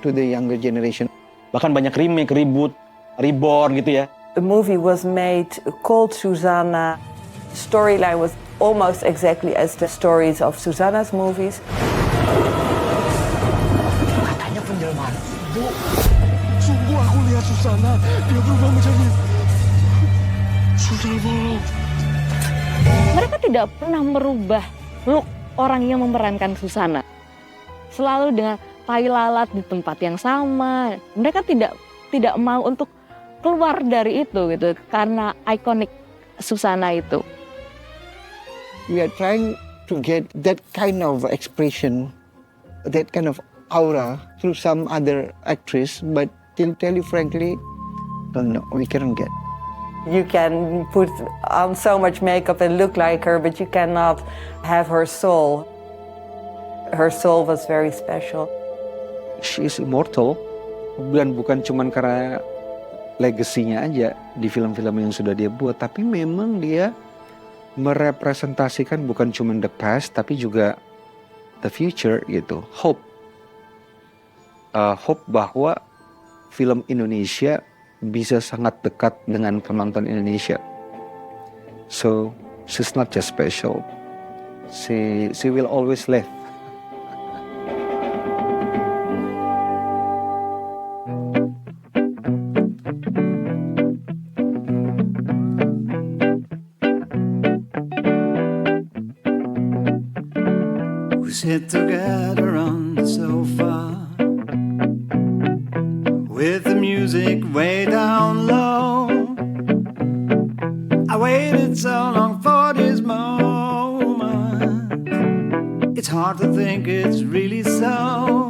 to the younger generation. Bahkan banyak remake, reboot, reborn gitu ya. A movie was made called Susanna. Storyline was almost exactly as the stories of Susanna's movies. Katanya penjelmaan. Bu, sungguh aku lihat Susanna, dia berubah menjadi Susanna. Mereka tidak pernah merubah look orang yang memerankan Susanna. Selalu dengan tai lalat di tempat yang sama. Mereka tidak mau untuk keluar dari itu gitu karena ikonik Susanna itu. We are trying to get that kind of expression, that kind of aura through some other actress, but to tell you frankly, no, we cannot get. You can put on so much makeup and look like her, but you cannot have her soul. Her soul was very special. She is immortal, dan bukan cuma karena legasinya aja di film-film yang sudah dia buat, tapi memang dia merepresentasikan bukan cuma the past, tapi juga the future gitu. Hope bahwa film Indonesia bisa sangat dekat dengan penonton Indonesia. So she's not just special. She will always live. We sit together on the sofa with the music way down low. I waited so long for this moment. It's hard to think it's really so.